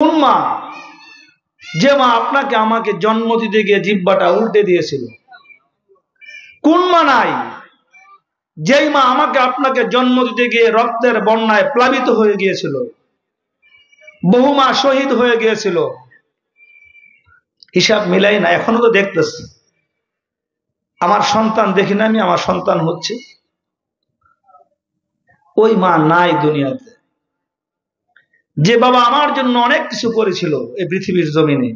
কোন মা, যে মা আপনাকে আমাকে জন্ম দিতে গিয়ে জিহ্বাটা উল্টে দিয়েছিল? কোন মা নাই যেই মা আমাকে আপনাকে জন্ম দিতে গিয়ে রক্তের বন্যায় প্লাবিত হয়ে গিয়েছিল? বহু মা শহীদ হয়ে গিয়েছিল, হিসাব মিলাই না। এখনো তো দেখতেছি, আমার সন্তান দেখি না আমি, আমার সন্তান হচ্ছে। ওই মা নাই দুনিয়াতে। যে বাবা আমার জন্য অনেক কিছু করেছিল এই পৃথিবীর জমিনে,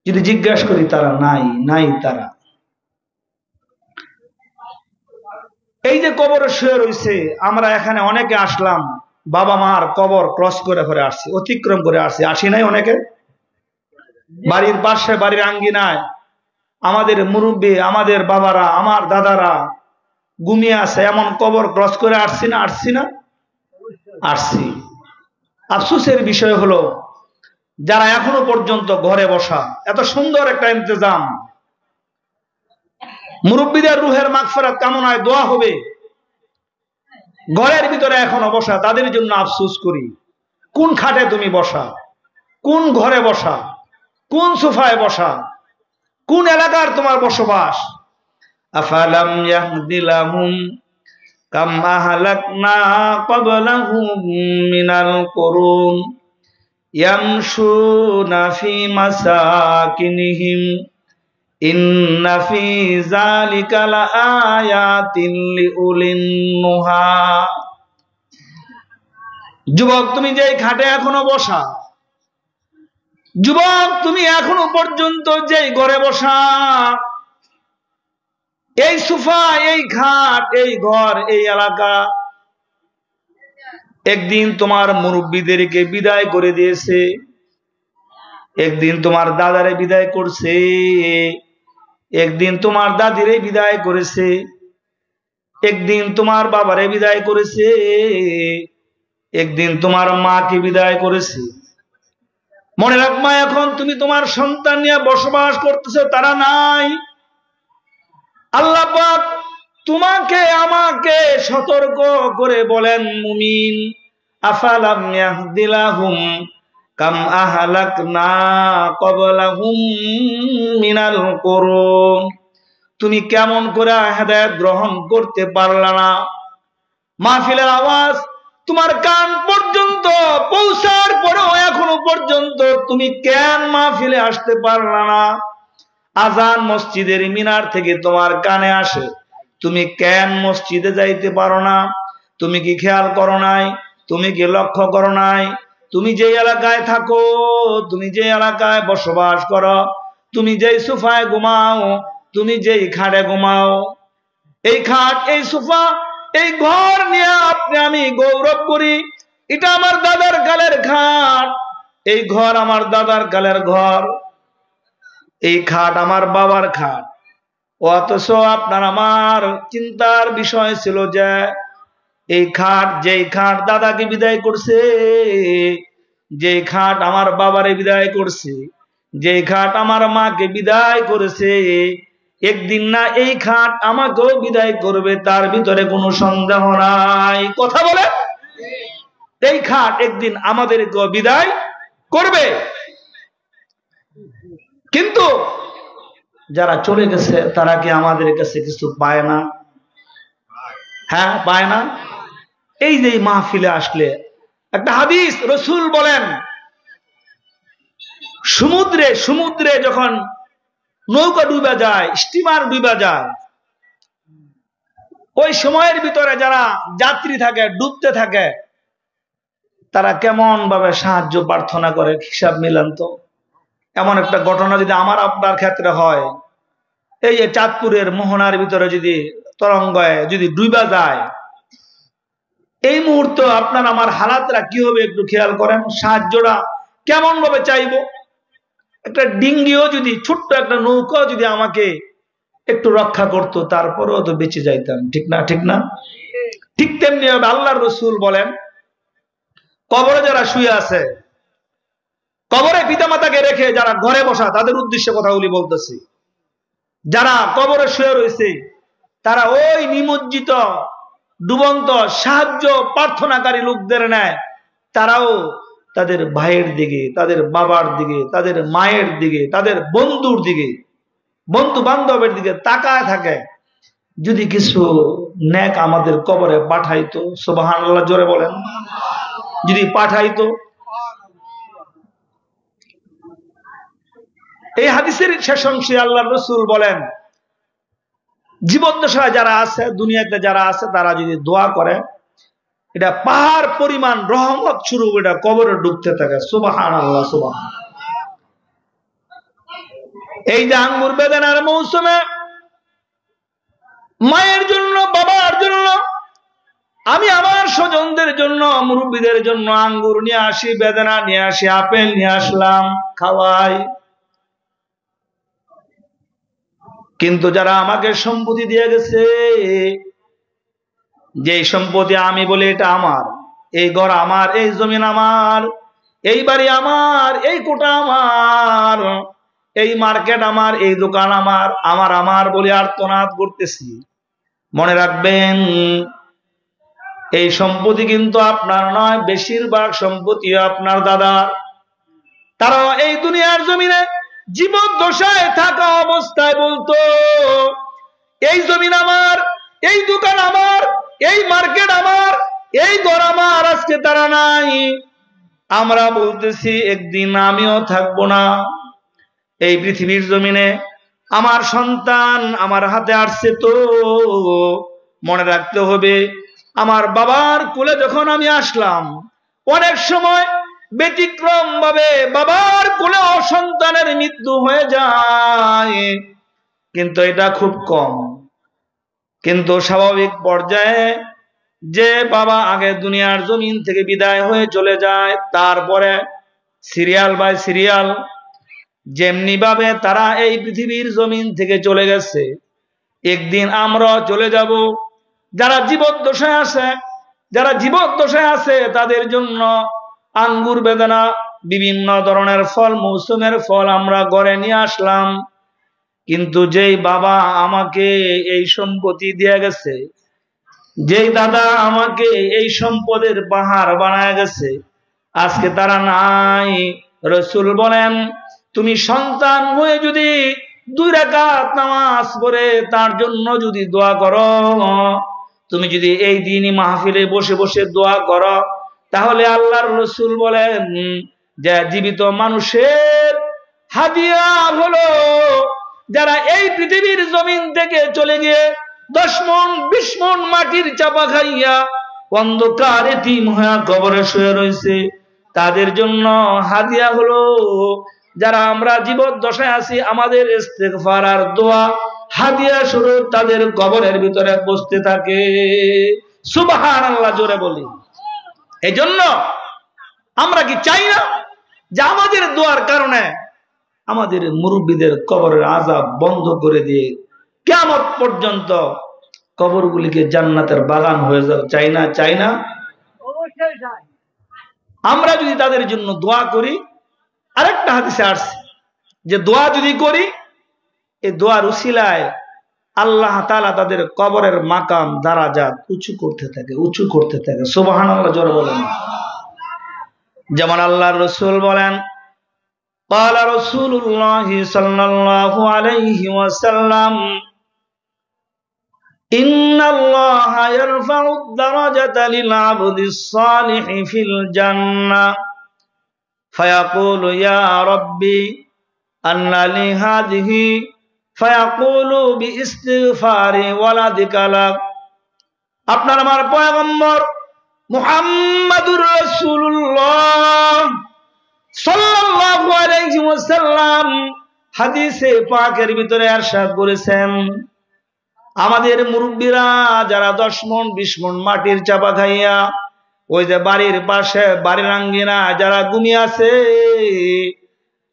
যদি জিজ্ঞাসা করি তারা নাই তারা। এই যে কবরে শুয়ে রয়েছে, আমরা এখানে অনেকে আসলাম, বাবা মার কবর ক্রস করে করে আসছি, অতিক্রম করে আসি নাই অনেকে? বাড়ির পাশে, বাড়ির আঙ্গিনায় আমাদের মুরব্বী, আমাদের বাবারা, আমার দাদারা ঘুমিয়ে আছে, এমন কবর ক্রস করে আসছি না? আসছি। আফসোসের বিষয় হলো, যারা এখনো পর্যন্ত ঘরে বসা, এত সুন্দর একটা ইন্তজাম, মুরব্বীদের রুহের মাগফিরাত কামনায় দোয়া হবে, ঘরের ভিতরে এখনো বসা, তাদের জন্য আফসোস করি। কোন খাটে তুমি বসা, কোন ঘরে বসা, কোন সোফায় বসা, কোন এলাকার তোমার বসবাস? আফালাম ইয়াহদি লাহুম কাম আহলাকনা ক্বাবলাহুম মিনাল কুরুন ইয়ামশুনা ফি মাসাকিনিহিম ইন্না ফি যালিকা লাআয়াতিন লিউলিন নুহা। যুবক, তুমি যে খাটে এখনো বসা, যুবক তুমি এখনো পর্যন্ত যে ঘরে বসা, এই সোফা, এই খাট, এই ঘর, এই এলাকা একদিন তোমার মুরব্বীদেরকে বিদায় করে দিয়েছে, একদিন তোমার দাদারে বিদায় করছে, একদিন তোমার দাদিরে বিদায় করেছে, একদিন তোমার বাবারে বিদায় করেছে, একদিন তোমার মাকে বিদায় করেছে। মনে রাখবা, এখন তুমি তোমার সন্তান নিয়ে বসবাস করতেছো, তারা নাই। আল্লাহ পাক তোমাকে আমাকে সতর্ক করে বলেন, মুমিন, আফালাম ইয়াহদি লাহুম কাম আহলাকনা ক্বাবলাহুম মিনাল কুরুন। তুমি কেমন করে হেদায়েত গ্রহণ করতে পারলা না? মাহফিলের আওয়াজ তোমার কান পর্যন্ত পৌঁছার পরেও এখনো পর্যন্ত তুমি কেন মাহফিলে আসতে পারলা না? আজান মসজিদের মিনার থেকে তোমার কানে আসে, তুমি কেন মসজিদে যাইতে পারো না? তুমি কি খেয়াল করো নাই? তুমি কি লক্ষ্য করো নাই? তুমি যে এলাকায় থাকো, তুমি যে এলাকায় বসবাস করো, তুমি যেই সোফায় ঘুমাও, তুমি যেই খাটে ঘুমাও, এই খাট, এই সোফা, এই ঘর নিয়ে আপনি আমি গৌরব করি। এটা আমার দাদার কালের খাট, এই ঘর আমার দাদার কালের ঘর, এই খাট আমার বাবার খাট। অথচ আপনার আমার চিন্তার বিষয় ছিল যে এই খাট, যেই খাট দাদাকে বিদায় করছে, যেই খাট আমার বাবারে বিদায় করছে, যেই খাট আমার মাকে বিদায় করেছে, একদিন না এই খাট আমাকেও বিদায় করবে, তার ভিতরে কোনো সন্দেহ নাই। কথা বলে, এই খাট একদিন আমাদেরকেও বিদায় করবে। কিন্তু যারা চলে গেছে তারা কি আমাদের কাছে কিছু পায় না? হ্যাঁ, পায় না। এই যে মাহফিলে আসলে একটা হাদিস, রাসূল বলেন, সমুদ্রে সমুদ্রে যখন নৌকা ডুবে যায়, স্টিমার ডুবে যায়, ওই সময়ের ভিতরে যারা যাত্রী থাকে, ডুবতে থাকে, তারা কেমন ভাবে সাহায্য প্রার্থনা করে, হিসাব মিলান তো। এমন একটা ঘটনা যদি আমার আপনার ক্ষেত্রে হয়, এই যে চাঁদপুরের মোহনার ভিতরে যদি তরঙ্গায় যদি ডুবা যায়, এই মুহূর্তে আপনার আমার হালাতরা কি হবে একটু খেয়াল করেন। সাহায্যটা কেমন ভাবে চাইবো? একটা ডিঙ্গিও যদি, ছোট্ট একটা নৌকা যদি আমাকে একটু রক্ষা করতো, তারপরেও তো বেঁচে যাইতাম, ঠিক না? ঠিক না? ঠিক তেমনি ভাবে আল্লাহর রাসূল বলেন, কবরে যারা শুয়ে আছে, কবরে পিতামাতাকে রেখে যারা ঘরে বসা, তাদের উদ্দেশ্যে কথাগুলি বলতেছি। যারা কবরে শুয়ে রয়েছে, তারা ওই নিমজ্জিত ডুবন্ত সাহায্য প্রার্থনাকারী লোকদের নেয়, তারাও তাদের ভাইয়ের দিকে, তাদের বাবার দিকে, তাদের মায়ের দিকে, তাদের বন্ধুর দিকে, বন্ধু বান্ধবের দিকে তাকায় থাকে। যদি কিছু নেক আমাদের কবরে পাঠাইতো, সুবহানাল্লাহ জোরে বলেন, যদি পাঠাইতো। এই হাদিসের শেষ অংশে আল্লাহর রাসূল বলেন, জীবদ্দশায় যারা আছে, দুনিয়াতে যারা আছে, তারা যদি দোয়া করে, এটা পাহাড় পরিমাণ রহমত শুরু এটা কবরে ঢুকতে থাকে। সুবহানাল্লাহ, সুবহানাল্লাহ। এই যে আঙ্গুর বেদনার মৌসুমে মায়ের জন্য, বাবার জন্য, আমি আমার স্বজনদের জন্য, মুরব্বীদের জন্য আঙ্গুর নিয়ে আসি, বেদনা নিয়ে আসি, আপেল নিয়ে আসলাম, খাওয়াই। কিন্তু যারা আমাকে সম্পত্তি দিয়ে গেছে, যে সম্পত্তি আমি বলি এটা আমার, এই ঘর আমার, এই জমিন আমার, এই বাড়ি আমার, এই কোটা আমার, এই মার্কেট আমার, এই দোকান আমার, আমার আমার বলে আর্তনাদ করতেছি, মনে রাখবেন এই সম্পত্তি কিন্তু আপনার নয়, বেশিরভাগ সম্পত্তি আপনার দাদার। তারা এই দুনিয়ার জমিনে জীবদ্দশায় থাকা অবস্থায় বলতো এই জমিন আমার, এই দোকান আমার, এই মার্কেট আমার, এই ঘর আমার। আজকে তারা নাই। আমরা বলতেছি একদিন আমিও থাকবো না এই পৃথিবীর জমিনে। আমার সন্তান আমার হাতে আসছে, তো মনে রাখতে হবে আমার বাবার কোলে যখন আমি আসলাম, অনেক সময় ব্যতিক্রম ভাবে বাবার কোলে সন্তানের মৃত্যু হয়ে যায়, কিন্তু এটা খুব কম। কিন্তু স্বাভাবিক পর্যায়ে যে বাবা আগে দুনিয়ার জমিন থেকে বিদায় হয়ে চলে যায়, তারপরে সিরিয়াল বাই সিরিয়াল যেমনি ভাবে তারা এই পৃথিবীর জমিন থেকে চলে গেছে, একদিন আমরা চলে যাব। যারা জীবদ্দশায় আছে, যারা জীবদ্দশায় আছে তাদের জন্য আঙ্গুর বেদনা, বিভিন্ন ধরনের ফল, মৌসুমের ফল আমরা ঘরে নিয়ে আসলাম। কিন্তু যেই বাবা আমাকে এই সম্পত্তি দিয়ে গেছে, যেই দাদা আমাকে এই সম্পদের পাহাড় বানায় গেছে, আজকে তারা নাই। রাসূল বলেন, তুমি সন্তান হয়ে যদি 2 রাকাত নামাজ পড়ে তার জন্য যদি দোয়া করো, তুমি যদি এই দিনই মাহফিলে বসে বসে দোয়া করো, তাহলে আল্লাহর রাসূল বলেন যে জীবিত মানুষের হাদিয়া হলো যারা এই পৃথিবীর জমিন থেকে চলে গিয়ে 10 মণ 20 মণ মাটির চাপা খাইয়া অন্ধকার এতিম হয়ে কবরে শুয়ে রয়েছে, তাদের জন্য হাদিয়া হলো যারা আমরা জীবদ্দশায় আছি, আমাদের ইস্তেগফার আর দোয়া হাদিয়া স্বরূপ তাদের কবরের ভিতরে বসতে থাকে। সুবহানাল্লাহ জোরে বলি। এই জন্য আমরা কি চাই না যে আমাদের দোয়ার কারণে আমাদের মুরব্বীদের কবরের আযাব বন্ধ করে দিয়ে কিয়ামত পর্যন্ত কবরগুলিকে জান্নাতের বাগান হয়ে যাক? চাই না? চাই না? অবশ্যই চাই। আমরা যদি তাদের জন্য দোয়া করি, আরেকটা হাদিসে আসছে যে দোয়া যদি করি, এই দোয়ার উসিলায় আল্লাহ তাআলা তাদের কবরের মাকাম দারাজাত উঁচু করতে থাকে, উঁচু করতে থাকে। সুবহানাল্লাহ জোরে বলেন। যেমন আল্লাহর রাসূল বলেন, قال رسول الله صلى الله عليه وسلم إن الله يرفع الدرجة للعبد الصالح في الجنة فيقول يا ربي أن لي هذه فيقول باستغفار ولدك لك। আপনার আমার পয়গম্বর মুহাম্মাদুর রাসূলুল্লাহ সাল্লাল্লাহু আলাইহি ওয়াসাল্লাম হাদিসে পাকের ভিতরে ইরশাদ করেছেন, আমাদের মুরব্বীরা যারা 10 মণ 20 মণ মাটির চাপা খাইয়া ওই যে বাড়ির পাশে বাড়ির আঙ্গিনা যারা ঘুমিয়ে আছে,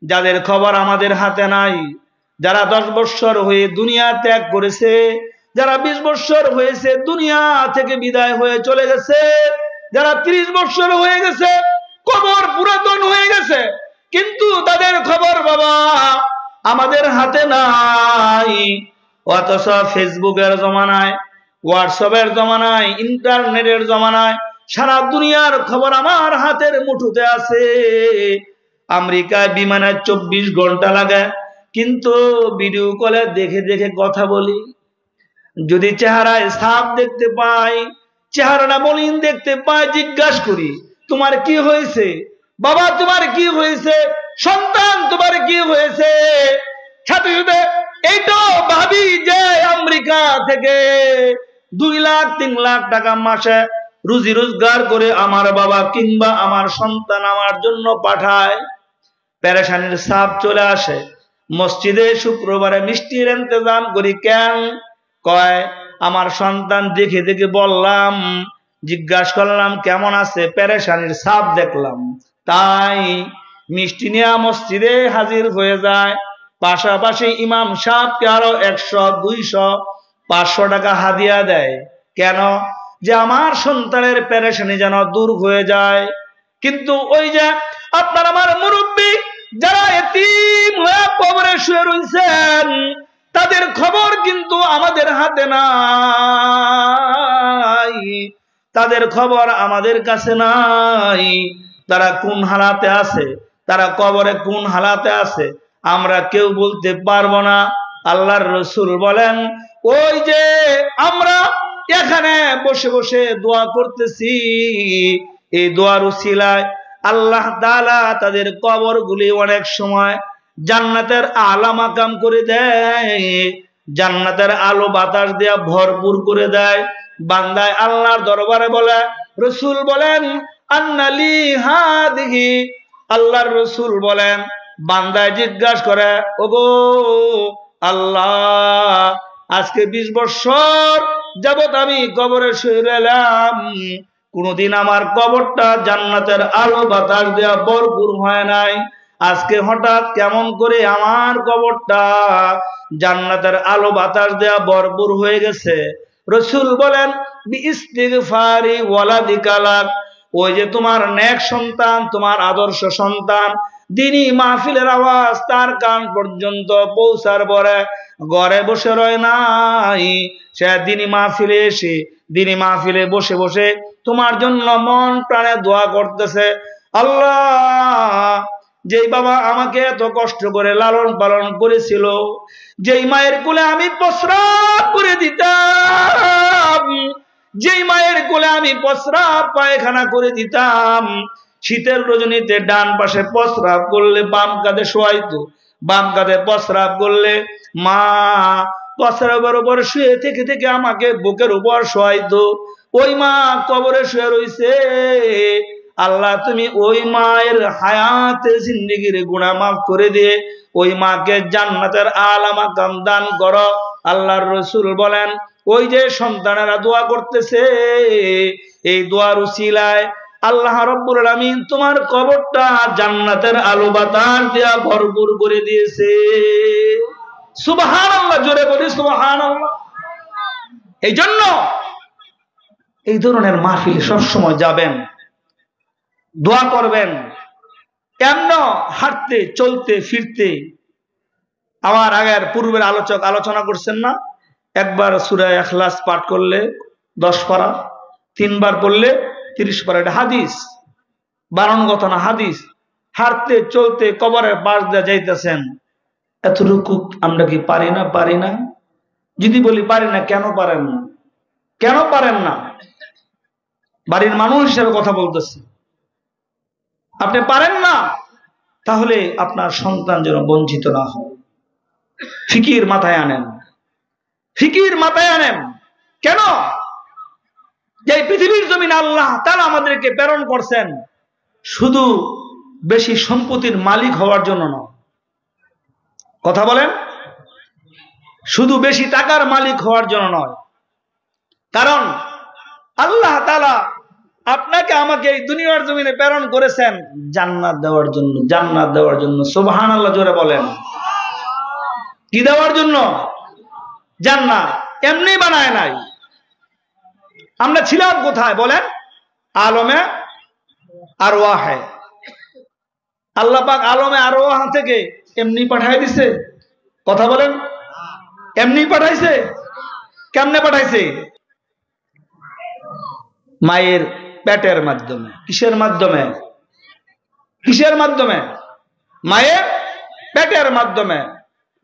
যাদের খবর আমাদের হাতে নাই, যারা 10 বছর হয়ে দুনিয়া ত্যাগ করেছে, যারা 20 বছর হয়েছে দুনিয়া থেকে বিদায় হয়ে চলে গেছে, যারা 30 বছর হয়ে গেছে, কবর পুরাতন হয়ে গেছে, কিন্তু তাদের খবর বাবা আমাদের হাতে নাই। অথচ ফেসবুকের জমানায়, হোয়াটসঅ্যাপের জমানায়, ইন্টারনেটের জমানায় সারা দুনিয়ার খবর আমার হাতের মুঠোতে আছে। আমেরিকায় বিমানে 24 ঘন্টা লাগে, কিন্তু ভিডিও কলে দেখে দেখে কথা বলি। যদি চেহারায় ছাপ দেখতে পাই, চেহারাটা মলিন দেখতে পাই, জিজ্ঞাসা করি তোমার কি হয়েছে বাবা, তোমার কি হয়েছে সন্তান, তোমার কি হয়েছে? সাথে সাথে এইটাও ভাবি যে আমেরিকা থেকে 2 লাখ 3 লাখ টাকা মাসে রুজি রোজগার করে আমার বাবা কিংবা আমার সন্তান আমার জন্য পাঠায়। পেরেশানির ছাপ চলে আসে। মসজিদে শুক্রবারে মিষ্টির ইন্তজাম করি। কেন? কয় আমার সন্তান দেখে দেখে বললাম, জিজ্ঞাসা করলাম কেমন আছে, পেরেশানির ছাপ দেখলাম, তাই মিষ্টি নিয়ে মসজিদে হাজির হয়ে যায়। পাশাপাশি ইমাম সাহেবকে আরো 100, 200, 500 টাকা হাদিয়া দেয়। কেন? যে আমার সন্তানের পেরেশানি যেন দূর হয়ে যায়। কিন্তু ওই যে আপনার আমার মুরব্বী যারা এতিম হয়ে কবরে শুয়ে রয়েছেন, তাদের খবর কিন্তু আমাদের হাতে নাই, তাদের খবর আমাদের কাছে নাই। তারা কোন হালাতে আছে, তারা কবরে কোন হালাতে আছে, আমরা কেউ বলতে পারবো না। আল্লাহর রাসূল বলেন, ওই যে আমরা এখানে বসে বসে দোয়া করতেছি, এই দোয়ার উসিলায় আল্লাহ তাআলা তাদের কবরগুলি অনেক সময় জান্নাতের আলা মাকাম করে দেয়, জান্নাতের আলো বাতাস দেয়া ভরপুর করে দেয়। বান্দায় আল্লাহর দরবারে বলে, রাসূল বলেন আন্নালি হাদিহি, আল্লাহর রাসূল বলেন, বান্দায় জিজ্ঞাসা করে, ওগো আল্লাহ, আজকে 20 বছর যাবত আমি কবরে শুয়ে রইলাম, কোনদিন আমার কবরটা জান্নাতের আলো বাতাস দেয়া ভরপুর হয় নাই, আজকে হঠাৎ কেমন করে আমার কবরটা জান্নাতের আলো বাতাস দেয়া ভরপুর হয়ে গেছে? রাসূল বলেন, বিইস্তিগফারি ওয়ালাদিকা লাক, ওই যে তোমার নেক সন্তান, তোমার আদর্শ সন্তান, দিনী মাহফিলের আওয়াজ তার কান পর্যন্ত পৌঁছার পরে ঘরে বসে রয় নাই, সে দিনী মাহফিলে এসে দিনী মাহফিলে বসে বসে তোমার জন্য মন প্রাণে দোয়া করতেছে। আল্লাহ, যেই বাবা আমাকে এত কষ্ট করে লালন পালন করেছিল, যেই মায়ের কোলে আমি প্রস্রাব করে দিতাম, যেই মায়ের কোলে আমি প্রস্রাব পায়খানা করে দিতাম, শীতের রজনীতে ডান পাশে প্রস্রাব করলে বাম কাঁধে শোয়াইতো, বাম কাঁধে প্রস্রাব করলে মা প্রস্রাবের উপর শুয়ে থেকে থেকে আমাকে বুকের উপর শোয়াইতো। ওই মা কবরে শুয়ে রইছে। আল্লাহ, তুমি ওই মায়ের হায়াতে জিন্দেগির গুনাহ মাফ করে দিয়ে ওই মাকে জান্নাতের আলা মাকাম দান করো। আল্লাহর রাসূল বলেন, ওই যে সন্তানেরা দোয়া করতেছে, এই দোয়ার উসিলায় আল্লাহ রাব্বুল আলামিন তোমার কবরটা জান্নাতের আলো বাতাস দিয়া ভরপুর করে দিয়েছে। সুবহানাল্লাহ, জোরে বলি সুবহানাল্লাহ। এই জন্য এই ধরনের মাহফিল সবসময় যাবেন, দোয়া করবেন। কেমন হাঁটতে চলতে ফিরতে, আমার আগের পূর্বের আলোচক আলোচনা করছেন না, একবার সূরা ইখলাস পাঠ করলে 10 পারা, 3 বার পড়লে 30 পারা। এটা হাদিস, বারণগত না, হাদিস। হাঁটতে চলতে কবরের পাশ দিয়ে যাইতেছেন, এতটুকু আমরা কি পারি না? পারি না? যদি বলি পারি না, কেন পারেন না? কেন পারেন না? বাড়ির মানুষ হিসেবে কথা বলতেছি। আপনি পারেন না, তাহলে আপনার সন্তান যেন বঞ্চিত না হয়। ফিকির মাথায় আনেন, ফিকির মাথায় আনেন। কেন? যে পৃথিবীর জমিন আল্লাহ তাআলা আমাদেরকে প্রেরণ করছেন শুধু বেশি সম্পত্তির মালিক হওয়ার জন্য নয়। কথা বলেন, শুধু বেশি টাকার মালিক হওয়ার জন্য নয়। কারণ আল্লাহ তাআলা আপনাকে আমাকে এই দুনিয়ার জমিনে প্রেরণ করেছেন জান্নাত দেওয়ার জন্য, জান্নাত দেওয়ার জন্য। সুবহানাল্লাহ, জোরে বলেন। কি দেওয়ার জন্য? জান্নাত। এমনি বানায় নাই। আমরা ছিলাম কোথায় বলেন? আলমে আরওয়াহে। আল্লাহ পাক আলমে আরওয়াহ থেকে এমনি পাঠাই দিছে। কথা বলেন, এমনি পাঠাইছে? কেমনে পাঠাইছে? মায়ের পেটের মাধ্যমে। কিসের মাধ্যমে? কিসের মাধ্যমে? মায়ের পেটের মাধ্যমে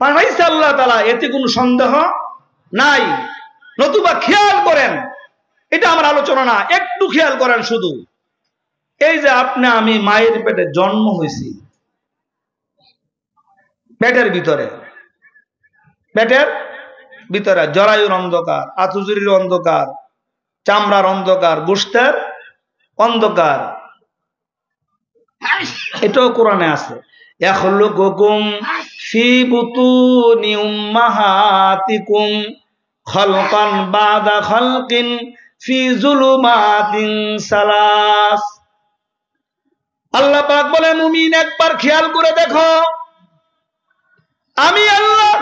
পাঠাইছে আল্লাহ তাআলা, এতে কোনো সন্দেহ নাই। নতুবা খেয়াল করেন, এটা আমার আলোচনা না, একটু খেয়াল করেন শুধু। এই যে আপনি আমি মায়ের পেটে জন্ম হয়েছি, পেটের ভিতরে, পেটের ভিতরে জরায়ুর অন্ধকার, আতুজুরির অন্ধকার, চামড়ার অন্ধকার, গোশতের অন্ধকার, এটাও কোরআনে আছে। ইয়াখলুকুকুম ফি বুতুনি উম্মাহাতিকুম খালকান বাদা খালকিন ফি যুলুমাতিন সালাস। আল্লাহ পাক বলে, মুমিন একবার খেয়াল করে দেখো, আমি আল্লাহ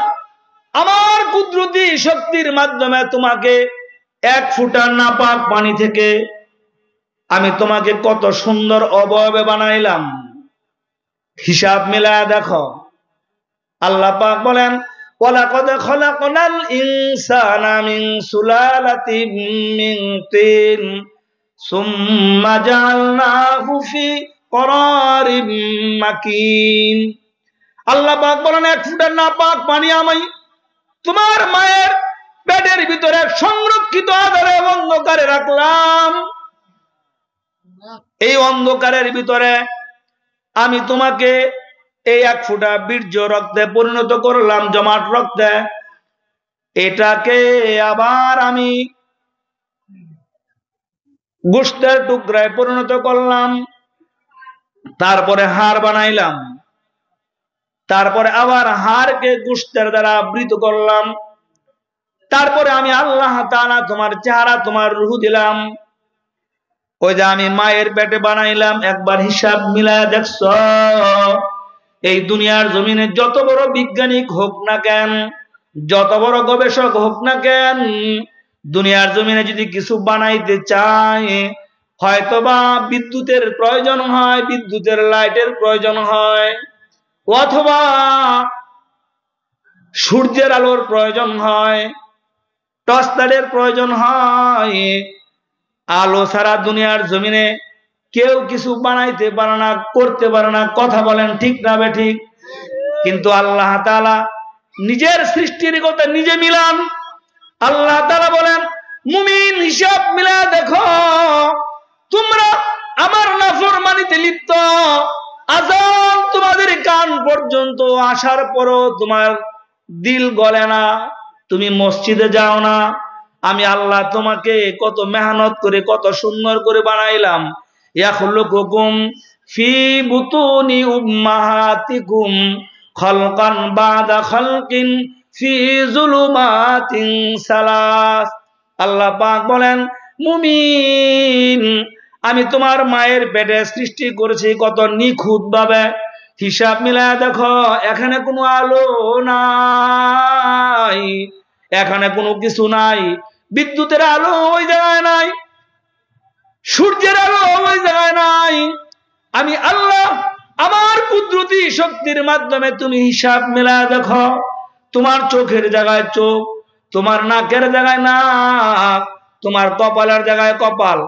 আমার কুদরতি শক্তির মাধ্যমে তোমাকে এক ফোঁটা নাপাক পানি থেকে আমি তোমাকে কত সুন্দর অবয়বে বানাইলাম। হিসাব মিলায় দেখো। আল্লাহ পাক বলেন, ওয়ালাকাদ খালাকনাল ইনসানা মিন সুলালাতিন মিন তিন সুম্মা জাআলনাহু ফি করারিম মাকিন। আল্লাহ পাক বলেন, এক ফোঁটা নাপাক পানি আমি তোমার মায়ের পেটের ভিতরে সংরক্ষিত আধারে অন্ধকারে রাখলাম। এই অন্ধকারের ভিতরে আমি তোমাকে এই এক ফোঁটা বীর্য রক্তে পরিণত করলাম, জমাট রক্তে। এটাকে আবার আমি গোশতের টুকরায় পরিণত করলাম, তারপরে হাড় বানাইলাম, তারপরে আবার হাড়কে গোশতের দ্বারা আবৃত করলাম, তারপরে আমি আল্লাহ তাআলা তোমার চেহারা, তোমার রূহ দিলাম। ওই যে আমি মায়ের পেটে বানাইলাম, একবার হিসাব মিলায় দেখছো? এই দুনিয়ার জমিনে যত বড় বিজ্ঞানিক হোক না কেন, যত বড় গবেষক হোক না কেন, দুনিয়ার জমিনে যদি কিছু বানাইতে চায়, হয়তোবা বিদ্যুতের প্রয়োজন হয়, বিদ্যুতের লাইটের প্রয়োজন হয়, অথবা সূর্যের আলোর প্রয়োজন হয়, টর্চ লাইটের প্রয়োজন হয়। আলো ছাড়া দুনিয়ার জমিনে কেউ কিছু বানাইতে পারে না, করতে পারে না। কথা বলেন ঠিক না বেঠিক? কিন্তু আল্লাহ তাআলা নিজের সৃষ্টির কথা নিজে মিলান। আল্লাহ তাআলা বলেন, মুমিন হিসাব মিলা দেখো, তোমরা আমার নাফরমানিতে লিপ্ত, আযান তোমাদের কান পর্যন্ত আসার পরও তোমার দিল গলে না, তুমি মসজিদে যাও না। আমি আল্লাহ তোমাকে কত মেহনত করে, কত সুন্দর করে বানাইলাম। ইয়াখলুকুকুম ফি বুতুনি উম্মাহাতিকুম খালকান বাদা খালকিন ফি যুলুমাতিন সালাস। আল্লাহ পাক বলেন, মুমিন আমি তোমার মায়ের পেটে সৃষ্টি করেছি কত নিখুঁত ভাবে। হিসাব মিলায় দেখো, এখানে কোনো আলো নাই, এখানে কোনো কিছু নাই। বিদ্যুতের আলো ওই জায়গায় নাই, সূর্যের আলো ওই জায়গায় নাই। আমি আল্লাহ আমার কুদরতি শক্তির মাধ্যমে তুমি হিসাব মিলায় দেখো, তোমার চোখের জায়গায় চোখ, তোমার নাকের জায়গায় নাক, তোমার কপালের জায়গায় কপাল,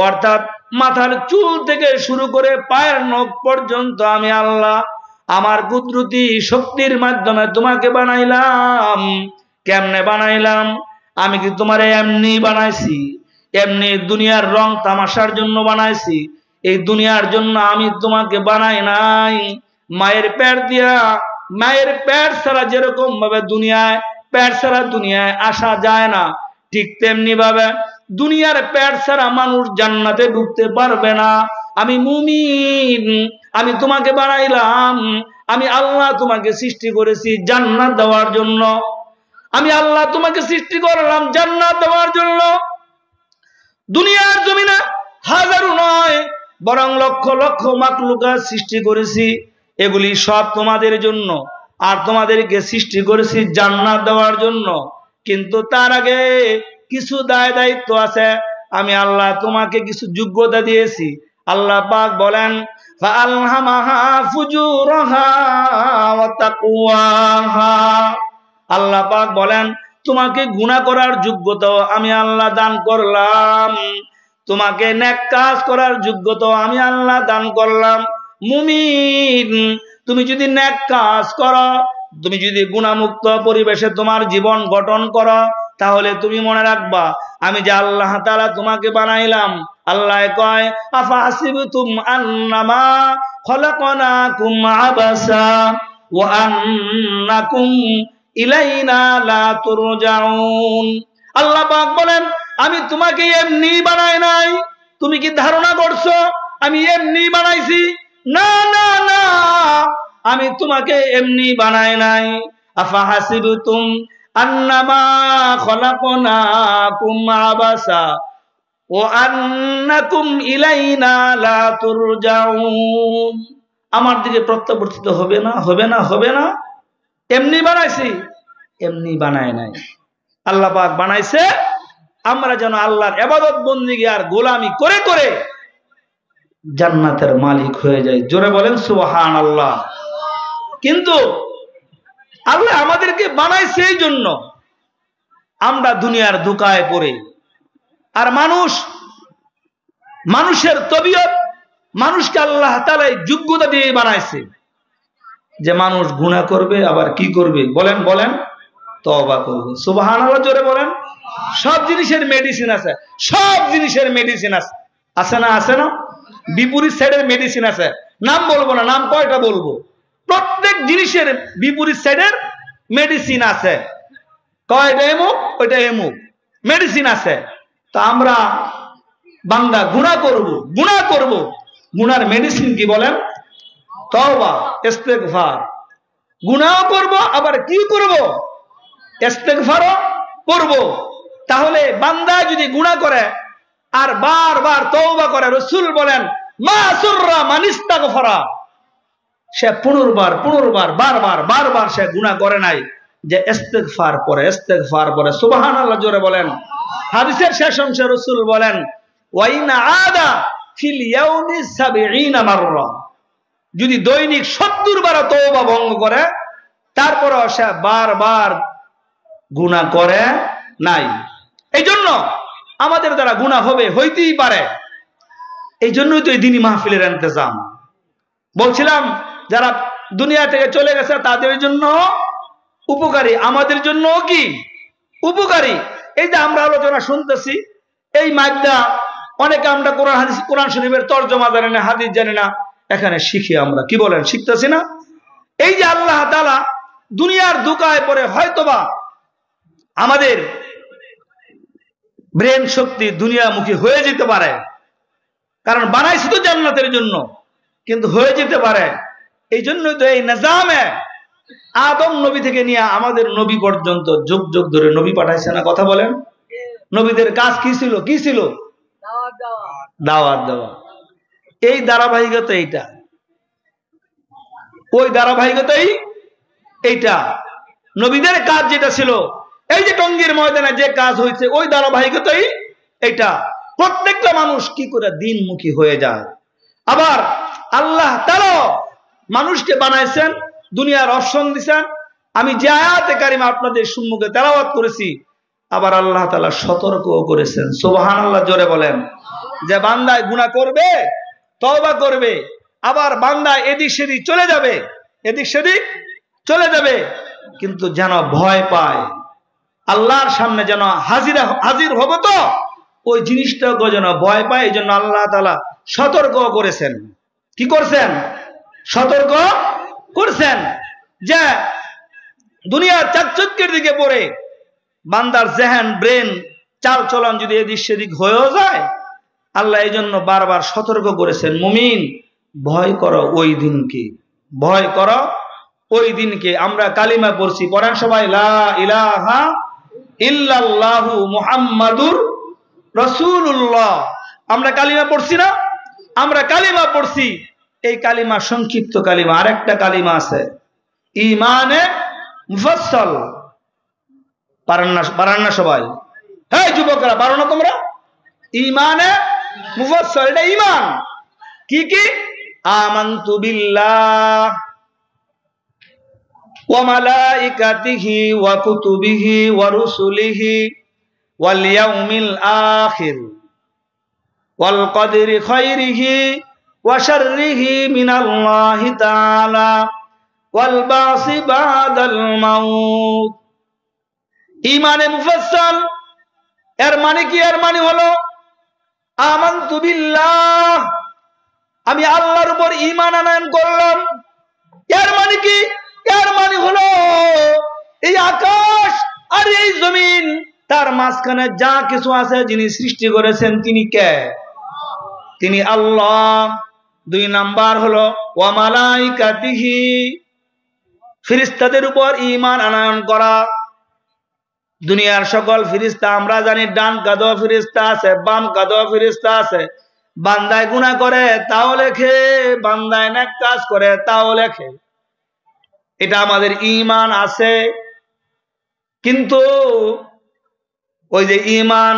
অর্থাৎ মাথার চুল থেকে শুরু করে পায়ের নখ পর্যন্ত আমি আল্লাহ আমার কুদরতি শক্তির মাধ্যমে তোমাকে বানাইলাম। কেমনে বানাইলাম? আমি কি তোমারে এমনি বানাইছি? এমনি দুনিয়ার রং তামাশার জন্য বানাইছি? এই দুনিয়ার জন্য আমি তোমাকে বানাই নাই। মায়ের পেট দিয়া, মায়ের পেট ছাড়া যেরকম ভাবে দুনিয়ায়, পেট ছাড়া দুনিয়ায় আসা যায় না, ঠিক তেমনি ভাবে দুনিয়ার পেট ছাড়া মানুষ জান্নাতে ঢুকতে পারবে না। আমি মুমিন, আমি তোমাকে বানাইলাম। আমি আল্লাহ তোমাকে সৃষ্টি করেছি জান্নাত দেওয়ার জন্য। আমি আল্লাহ তোমাকে সৃষ্টি করলাম জান্নাত দেওয়ার জন্য। দুনিয়ার জমিনে হাজারো নয়, বরং লক্ষ লক্ষ মাখলুকাত সৃষ্টি করেছি, এগুলি সব তোমাদের জন্য। আর তোমাদেরকে সৃষ্টি করেছি জান্নাত দেওয়ার জন্য। কিন্তু তার আগে কিছু দায় দায়িত্ব আছে। আমি আল্লাহ তোমাকে কিছু যোগ্যতা দিয়েছি। আল্লাহ পাক বলেন, ফাআলহামাহা ফুজুরাহা ওয়া তাকওয়াহা। আল্লাহ পাক বলেন, তোমাকে গুনাহ করার যোগ্যতা আমি আল্লাহ দান করলাম, তোমাকে নেক কাজ করার যোগ্যতা আমি আল্লাহ দান করলাম। মুমিন, তুমি যদি নেক কাজ করো, তুমি যদি গুনাহমুক্ত পরিবেশে তোমার জীবন গঠন করো, তাহলে তুমি মনে রাখবা আমি যে আল্লাহ তাআলা তোমাকে বানাইলাম। আল্লাহ কয় আফাহাসিবতুম আন্নামা খলাকনাকুম আবাসা ওয়া আন্নাকুম ইলাইনা লা তুরজাউন। আল্লাহ পাক বলেন আমি তোমাকে এমনি বানাই নাই। তুমি কি ধারণা করছো আমি এমনি বানাইছি? না না না, আমি তোমাকে এমনি বানাই নাই। আফাহাসিবতুম আন্নামা খলাকনাকুম আবাসা ওয়া আন্নাকুম ইলাইনা লা তুরজাউন। আমার দিকে প্রত্যাবর্তিত হবে না, হবে না, হবে না। এমনি বানাইছি? এমনি বানায় নাই। আল্লাহ পাক বানাইছে আমরা যেন আল্লাহর ইবাদত বন্দেগী আর গোলামি করে করে জান্নাতের মালিক হয়ে যায়। জোরে বলেন সুবহানাল্লাহ। কিন্তু আল্লাহ আমাদেরকে বানাইছে এই জন্য আমরা দুনিয়ার ধোঁকায় পড়ে। আর মানুষের তবিয়ত, মানুষকে আল্লাহ তাআলা যোগ্যতা দিয়ে বানাইছে যে মানুষ গুনাহ করবে, আবার কি করবে বলেন বলেন, তওবা করবে। সুবহানাল্লাহ, জোরে বলেন। সব জিনিসের মেডিসিন আছে, সব জিনিসের মেডিসিন আছে, আছে না? আছে না? বিপরীত সাইডের মেডিসিন আছে, নাম বলবো না, নাম কয়টা বলবো। প্রত্যেক জিনিসের বিপরীত সাইডের মেডিসিন আছে। কয়টা এমুক, ওইটা এমুক, মেডিসিন আছে। তো আমরা বান্দা গুনাহ করব, গুনার মেডিসিন কি বলেন? তওবা, ইস্তেগফার। গুনাহ করব, আবার কি করব? ইস্তেগফারও করব। তাহলে বান্দা যদি গুনাহ করে আর বারবার তওবা করে, রাসূল বলেন মা সুররা মান ইস্তাগফারা, সে পুনর্বার বারবার সে গুনাহ করে নাই, যে ইস্তেগফার পরে। সুবহানাল্লাহ, জোরে বলেন। হাদিসের শেষ অংশে রাসূল বলেন ওয়া ইন আদা ফিল ইয়াউমি ৭০ মাররা, যদি দৈনিক ৭০ বার তওবা ভঙ্গ করে, তারপরে সে বারবার গুনাহ করে নাই। এই জন্য আমাদের দ্বারা গুনাহ হইতেই পারে। এই জন্যই তো এই দিনী মাহফিলের ইন্তজাম। বলছিলাম যারা দুনিয়া থেকে চলে গেছে তাদের জন্য উপকারী, আমাদের জন্য কি উপকারী। এই যে আমরা আলোচনা শুনতেছি, এই মাদ্দা অনেকে আমরা কোরআন শরীফের তরজমা জানি না, হাদিস জানি না, এখানে শিখি আমরা। কি বলেন, শিখতেছি না? এই যে আল্লাহ তাআলা দুনিয়ার ধোঁকায় পড়ে হয়তোবা আমাদের ব্রেন শক্তি দুনিয়ামুখী হয়ে যেতে পারে, কারণ বানাইছে তো জান্নাতের জন্য, কিন্তু হয়ে যেতে পারে। এই জন্যই তো এই নিজামে আদম নবী থেকে নিয়ে আমাদের নবী পর্যন্ত যুগ যুগ ধরে নবী পাঠাইছে না? কথা বলেন। নবীদের কাজ কি ছিল? কি ছিল? দাওয়াত দেওয়া। এই ধারাবাহিকতা এইটা, ওই ধারাবাহিকতাই এইটা। নবীদের কাজ যেটা ছিল, এই যে টঙ্গীর ময়দানে যে কাজ হয়েছে, ওই ধারাবাহিকতাই এইটা। প্রত্যেকটা মানুষ কি করে দিনমুখী হয়ে যায়। আবার আল্লাহ তাআলা মানুষকে বানাইছেন, দুনিয়ার অপশন দিছেন। আমি যে আয়াতে কারিমা আপনাদের সম্মুখে তেলাওয়াত করেছি, আবার আল্লাহ তাআলা সতর্কও করেছেন। সুবহানাল্লাহ, জোরে বলেন। যে বান্দায় গুনাহ করবে, তওবা করবে, আবার বান্দা এদিক সেদিক চলে যাবে, কিন্তু যেন ভয় পায়, আল্লাহর সামনে যেন হাজির হবে, তো ওই জিনিসটাকে যেন ভয় পায়। এই জন্য আল্লাহ তাআলা সতর্ক করেছেন। কি করছেন? সতর্ক করছেন যে দুনিয়ার চাকচক্যের দিকে পড়ে বান্দার জেহেন, ব্রেন, চাল চলন যদি এদিক সেদিক হয়েও যায়, আল্লাহ এই জন্য বারবার সতর্ক করেছেন, মুমিন ভয় করো ওই দিনকে, ভয় করো ওই দিনকে। আমরা কালিমা পড়ছি, পড়েন সবাই, লা ইলাহা ইল্লাল্লাহু মুহাম্মাদুর রাসূলুল্লাহ। আমরা কালিমা পড়ছি না? আমরা কালিমা পড়ছি। এই কালিমা সংক্ষিপ্ত কালিমা। আরেকটা কালিমা আছে ঈমানে মুফাসসাল। পারেন না সবাই? হ্যাঁ যুবকরা, পারো না তোমরা? ঈমানে মুফাসসাল, এটা ঈমান। কি কি? আমানতু বিল্লাহ ওয়া মালাইকাতিহি ওয়া কুতুবিহি ওয়া রুসুলিহি ওয়াল ইয়াউমিল আখির ওয়াল কদরি খায়রিহি ওয়া শাররিহি মিনাল্লাহি তাআলা ওয়াল বাসি বাদাল মাউত। ঈমানে মুফাসসাল এর মানে কি? এর মানে হলো আমানতু বিল্লাহ, আমি আল্লাহর উপর ঈমান আনয়ন করলাম। এর মানে কি? এর মানে হলো এই আকাশ আর এই জমিন, তার মাঝখানে যা কিছু আছে যিনি সৃষ্টি করেছেন তিনি কে? তিনি আল্লাহ। 2 নাম্বার হলো ওয়া মালাইকাতিহি, ফেরেশতাদের উপর ঈমান আনয়ন করা। দুনিয়ার সকল ফেরেশতা আমরা জানি, ডান কাঁধেও ফেরেশতা আছে, বাম কাঁধেও ফেরেশতা আছে। বান্দায় গুনাহ করে তাও লেখে, বান্দায় নেক কাজ করে তাও লেখে। এটা আমাদের ঈমান আছে। কিন্তু ওই যে ঈমান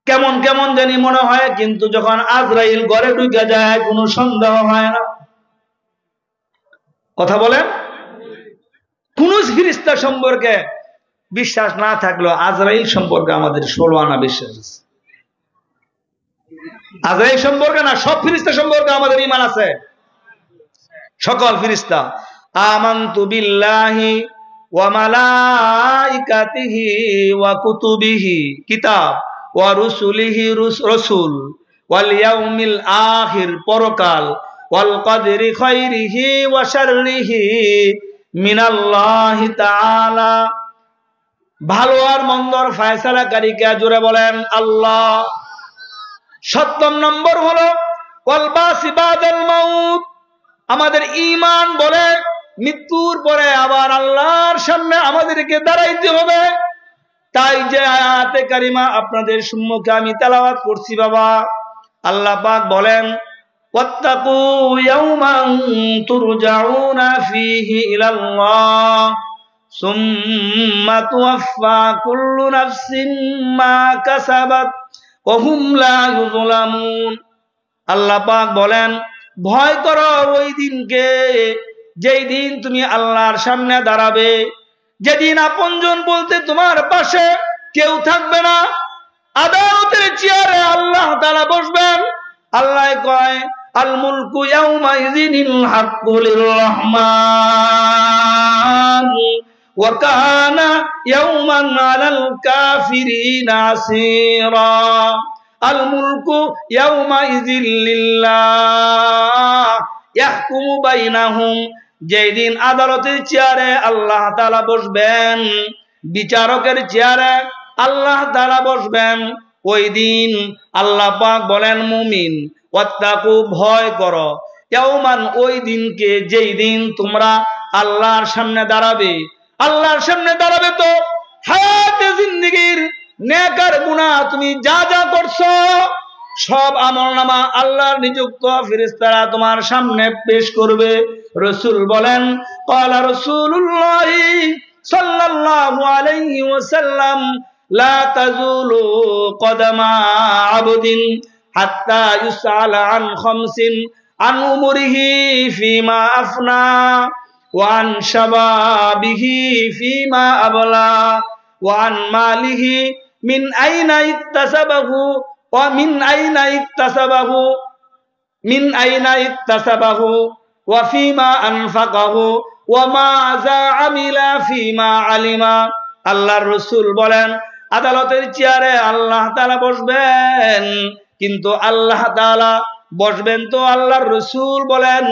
কেমন কেমন জানি মনে হয়, কিন্তু যখন আজরাইল ঘরে ঢুকে যায় কোনো সন্দেহ হয় না। কথা বলেন? কোন ফেরেশতা সম্পর্কে বিশ্বাস না থাকলেও আজরাইল সম্পর্কে আমাদের 16 আনা বিশ্বাস আছে। আজরাইল সম্পর্কে না, সব ফেরেশতা সম্পর্কে আমাদের ঈমান আছে, সকল ফেরেশতা। আমানতু বিল্লাহি ওয়া মালাইকাতিহি ওয়া কুতুবিহি, কিতাব, ওয়া রুসুলিহি, রাসূল, ওয়াল ইয়াউমিল আখির, পরকাল, ওয়াল কদরি খায়রিহি ওয়া শাররিহি মিনাল্লাহি তাআলা, ভালো আর মন্দর ফয়সালাকারী কে? জোরে বলেন আল্লাহ। 7 নম্বর হলো ওয়াল বাসি বাদাল মাউত, আমাদের ঈমান বলে মৃত্যুর পরে আবার আল্লাহর সামনে আমাদেরকে দাঁড়াইতে হবে। তাই যে আয়াতে কারিমা আপনাদের সম্মুখে আমি তেলাওয়াত করছি বাবা, আল্লাহ পাক বলেন ওয়াত্তাকু ইয়াওমান তুরজাউনা ফীহি ইলাল্লাহ সুম্মা তুওয়াফফা কুল্লু নাফসিন মা কাসাবাত ওয়া হুম লা ইউযলামুন। আল্লাহ পাক বলেন ভয় করো ওই দিনকে, যেই দিন তুমি আল্লাহর সামনে দাঁড়াবে, যেদিন আপনজন বলতে তোমার পাশে কেউ থাকবে না। আদালতের চেয়ারে আল্লাহ তাআলা বসবেন। আল্লাহ কয় আল মুলকু ইয়াউমা ইযিনিল হাক্কু লিররহমান ওয়া কানা ইয়াউমান আলাল কাফিরিনা আসীরা। আল মুলকু ইয়াউমা ইযিল লিল্লাহ ইয়াহকুমু বাইনাহুম, যেদিন আদালতের চেয়ারে আল্লাহ তাআলা বসবেন, বিচারকের চেয়ারে আল্লাহ তাআলা বসবেন, ওই দিন আল্লাহ পাক বলেন মুমিন ওয়াত্তাকু, ভয় করো, ইয়াউমান, ওই দিনকে, যেই দিন তোমরা আল্লাহর সামনে দাঁড়াবে। আল্লাহর সামনে দাঁড়াবে তো হায়াতে জিন্দেগীর নেক আর গুনাহ তুমি যা যা করছো সব আমলনামা আল্লাহর নিযুক্ত ফেরেশতারা তোমার সামনে পেশ করবে। রাসূল বলেন ক্বালা রাসূলুল্লাহ সাল্লাল্লাহু আলাইহি ওয়াসাল্লাম লা তাযুলু কদামা আবদিন হাত্তা ইউসআলা আন খামসিন, আন উমরিহি ফীমা আফনা ওয়া আন শাবাবিহি ফীমা আবলা ওয়া আন মালিহি মিন আইনা ইকতাসাবাহু ওয়া মিন আইনা ইকতাসাবাহু ওয়া ফীমা আনফাকাহু ওয়া মাযা আমিলা ফীমা আলিমা। আল্লাহর রাসূল বলেন আদালতের চেয়ারে আল্লাহ তাআলা বসবেন, কিন্তু আল্লাহ তাআলা বসবেন তো আল্লাহর রাসূল বলেন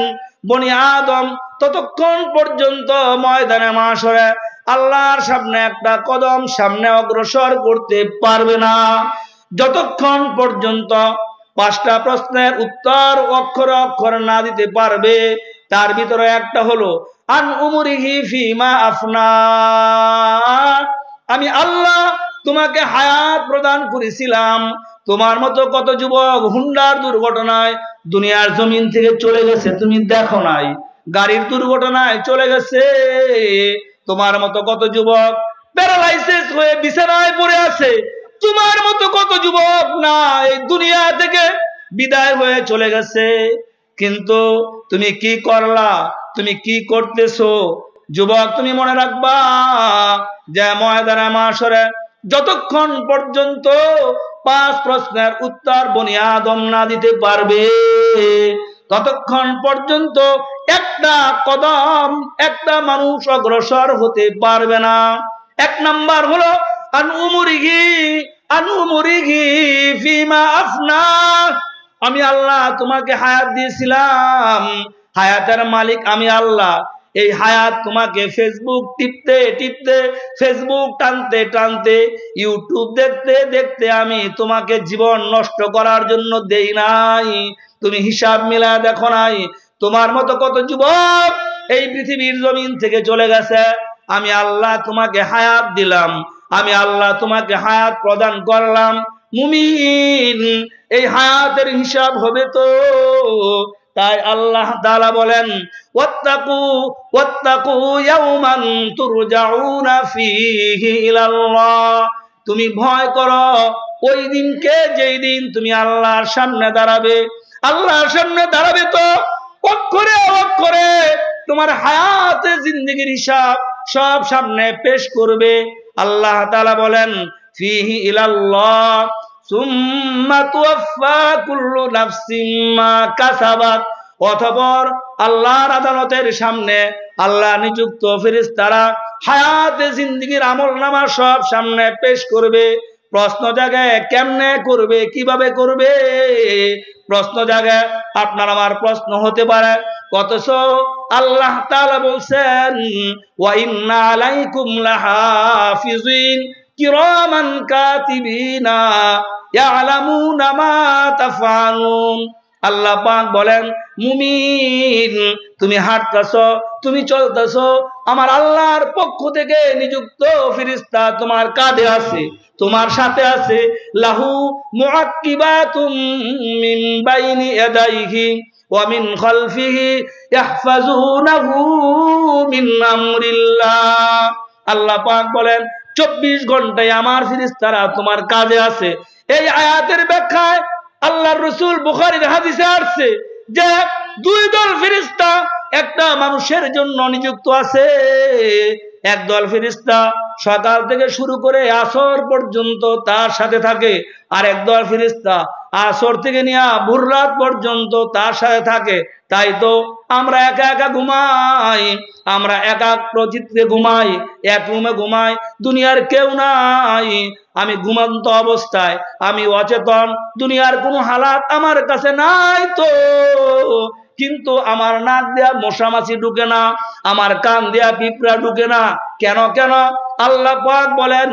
বনি আদম ততক্ষণ পর্যন্ত ময়দানে মাশরে আল্লাহর সামনে একটা কদম সামনে অগ্রসর করতে পারবে না, যতক্ষণ পর্যন্ত 5টা প্রশ্নের উত্তর অক্ষরে অক্ষরে না দিতে পারবে। তার ভিতরে একটা হলো আন উমরিহি ফীমা আফনা, আমি আল্লাহ তোমাকে হায়াত প্রদান করেছিলাম, তোমার মতো কত যুবক হুন্ডার দুর্ঘটনায় দুনিয়ার জমিন থেকে চলে গেছে, তুমি দেখো নাই, গাড়ির দুর্ঘটনায় চলে গেছে, তোমার মতো কত যুবক প্যারালাইসিস হয়ে বিছানায় পড়ে আছে, তোমার মতো কত যুবক না এই দুনিয়া থেকে বিদায় হয়ে চলে গেছে। কিন্তু তুমি কি করলা, তুমি কি করতেছো যুবক? তুমি মনে রাখবা যে ময়দানে মাশরে যতক্ষণ পর্যন্ত 5 প্রশ্নের উত্তর বনি আদম না দিতে পারবে ততক্ষণ পর্যন্ত একটা কদম একটা মানুষ অগ্রসর হতে পারবে না। 1 নাম্বার হলো আনুমুরিহি ফিমা আফনা। আমি আল্লাহ তোমাকে হায়াত দিয়েছিলাম, হায়াতের মালিক আমি আল্লাহ। এই হায়াত তোমাকে ফেসবুক টিপতে টিপতে, ফেসবুক টানতে টানতে, ইউটিউব দেখতে দেখতে আমি তোমাকে জীবন নষ্ট করার জন্য দেই নাই। তুমি হিসাব মিলা দেখো নাই তোমার মতো কত যুবক এই পৃথিবীর জমিন থেকে চলে গেছে। আমি আল্লাহ তোমাকে হায়াত দিলাম, আমি আল্লাহ তোমাকে হায়াত প্রদান করলাম। মুমিন, এই হায়াতের হিসাব হবে তো। তাই আল্লাহ তাআলা বলেন ওয়াত্তাকু ইয়াওমান তুরজাউনা ফীহি ইলাল্লাহ। তুমি ভয় করো ওই দিনকে যেই দিন তুমি আল্লাহর সামনে দাঁড়াবে। আল্লাহর সামনে দাঁড়াবে তো অক্ষরে অক্ষরে তোমার হায়াতে জিন্দেগির হিসাব সব সামনে পেশ করবে। আল্লাহ তাআলা বলেন ফীহি ইলাল্লাহ সুম্মা তুওয়াফা কুল্লু নাফসিন মা কাসাবাত। অতঃপর আল্লাহর আদালতের সামনে আল্লাহ নিযুক্ত ফেরেশতারা হায়াতে জিন্দেগির আমলনামা সব সামনে পেশ করবে। প্রশ্ন জাগে কেমনে করবে, কিভাবে করবে? প্রশ্ন জাগে আপনার আমার প্রশ্ন হতে পারে, অথচ আল্লাহ তাআলা বলছেন ওয়া ইন্না আলাইকুম লাহাফিজিন কিরামান কাতিবিনা ইয়ালামুনা মা তাফআলুন। আল্লাহ পাক বলেন মুমিন, তুমি হাঁটতেছো, তুমি চলতেছো, আমার আল্লাহর পক্ষ থেকে নিযুক্ত ফেরেশতা তোমার কাঁধে আছে, তোমার সাথে আছে। লাহু মুআক্কিবাতুম মিন বাইনি ইয়াদাইহি ওয়া মিন খালফিহি ইয়াহফাজুনাহু মিন আমরিল্লাহ। আল্লাহ পাক বলেন 24 ঘন্টায় আমার ফেরেশতারা তোমার কাজে আছে। এই আয়াতের ব্যাখ্যায় আল্লাহর রাসূল বুখারীর হাদিসে আসছে যে 2 দল ফেরেশতা একটা মানুষের জন্য নিযুক্ত আছে। একদল ফেরেশতা সকাল থেকে শুরু করে আসর পর্যন্ত তার সাথে থাকে, আর একদল ফেরেশতা আসর থেকে নিয়ে ভোর রাত পর্যন্ত তার সাথে থাকে। তাই তো আমরা একা একা ঘুমাই, আমরা একাগ্র চিত্তে ঘুমাই, এক রুমে ঘুমাই, দুনিয়ার কেউ নাই। আমি ঘুমন্ত অবস্থায়, আমি অচেতন, দুনিয়ার কোনো হালাত আমার কাছে নাই তো। কিন্তু আমার নাক দেয়া মশা মাছি ঢুকে না, আমার কান দেয়া পিঁপড়া ঢুকে না। কেন কেন? আল্লাহ পাক বলেন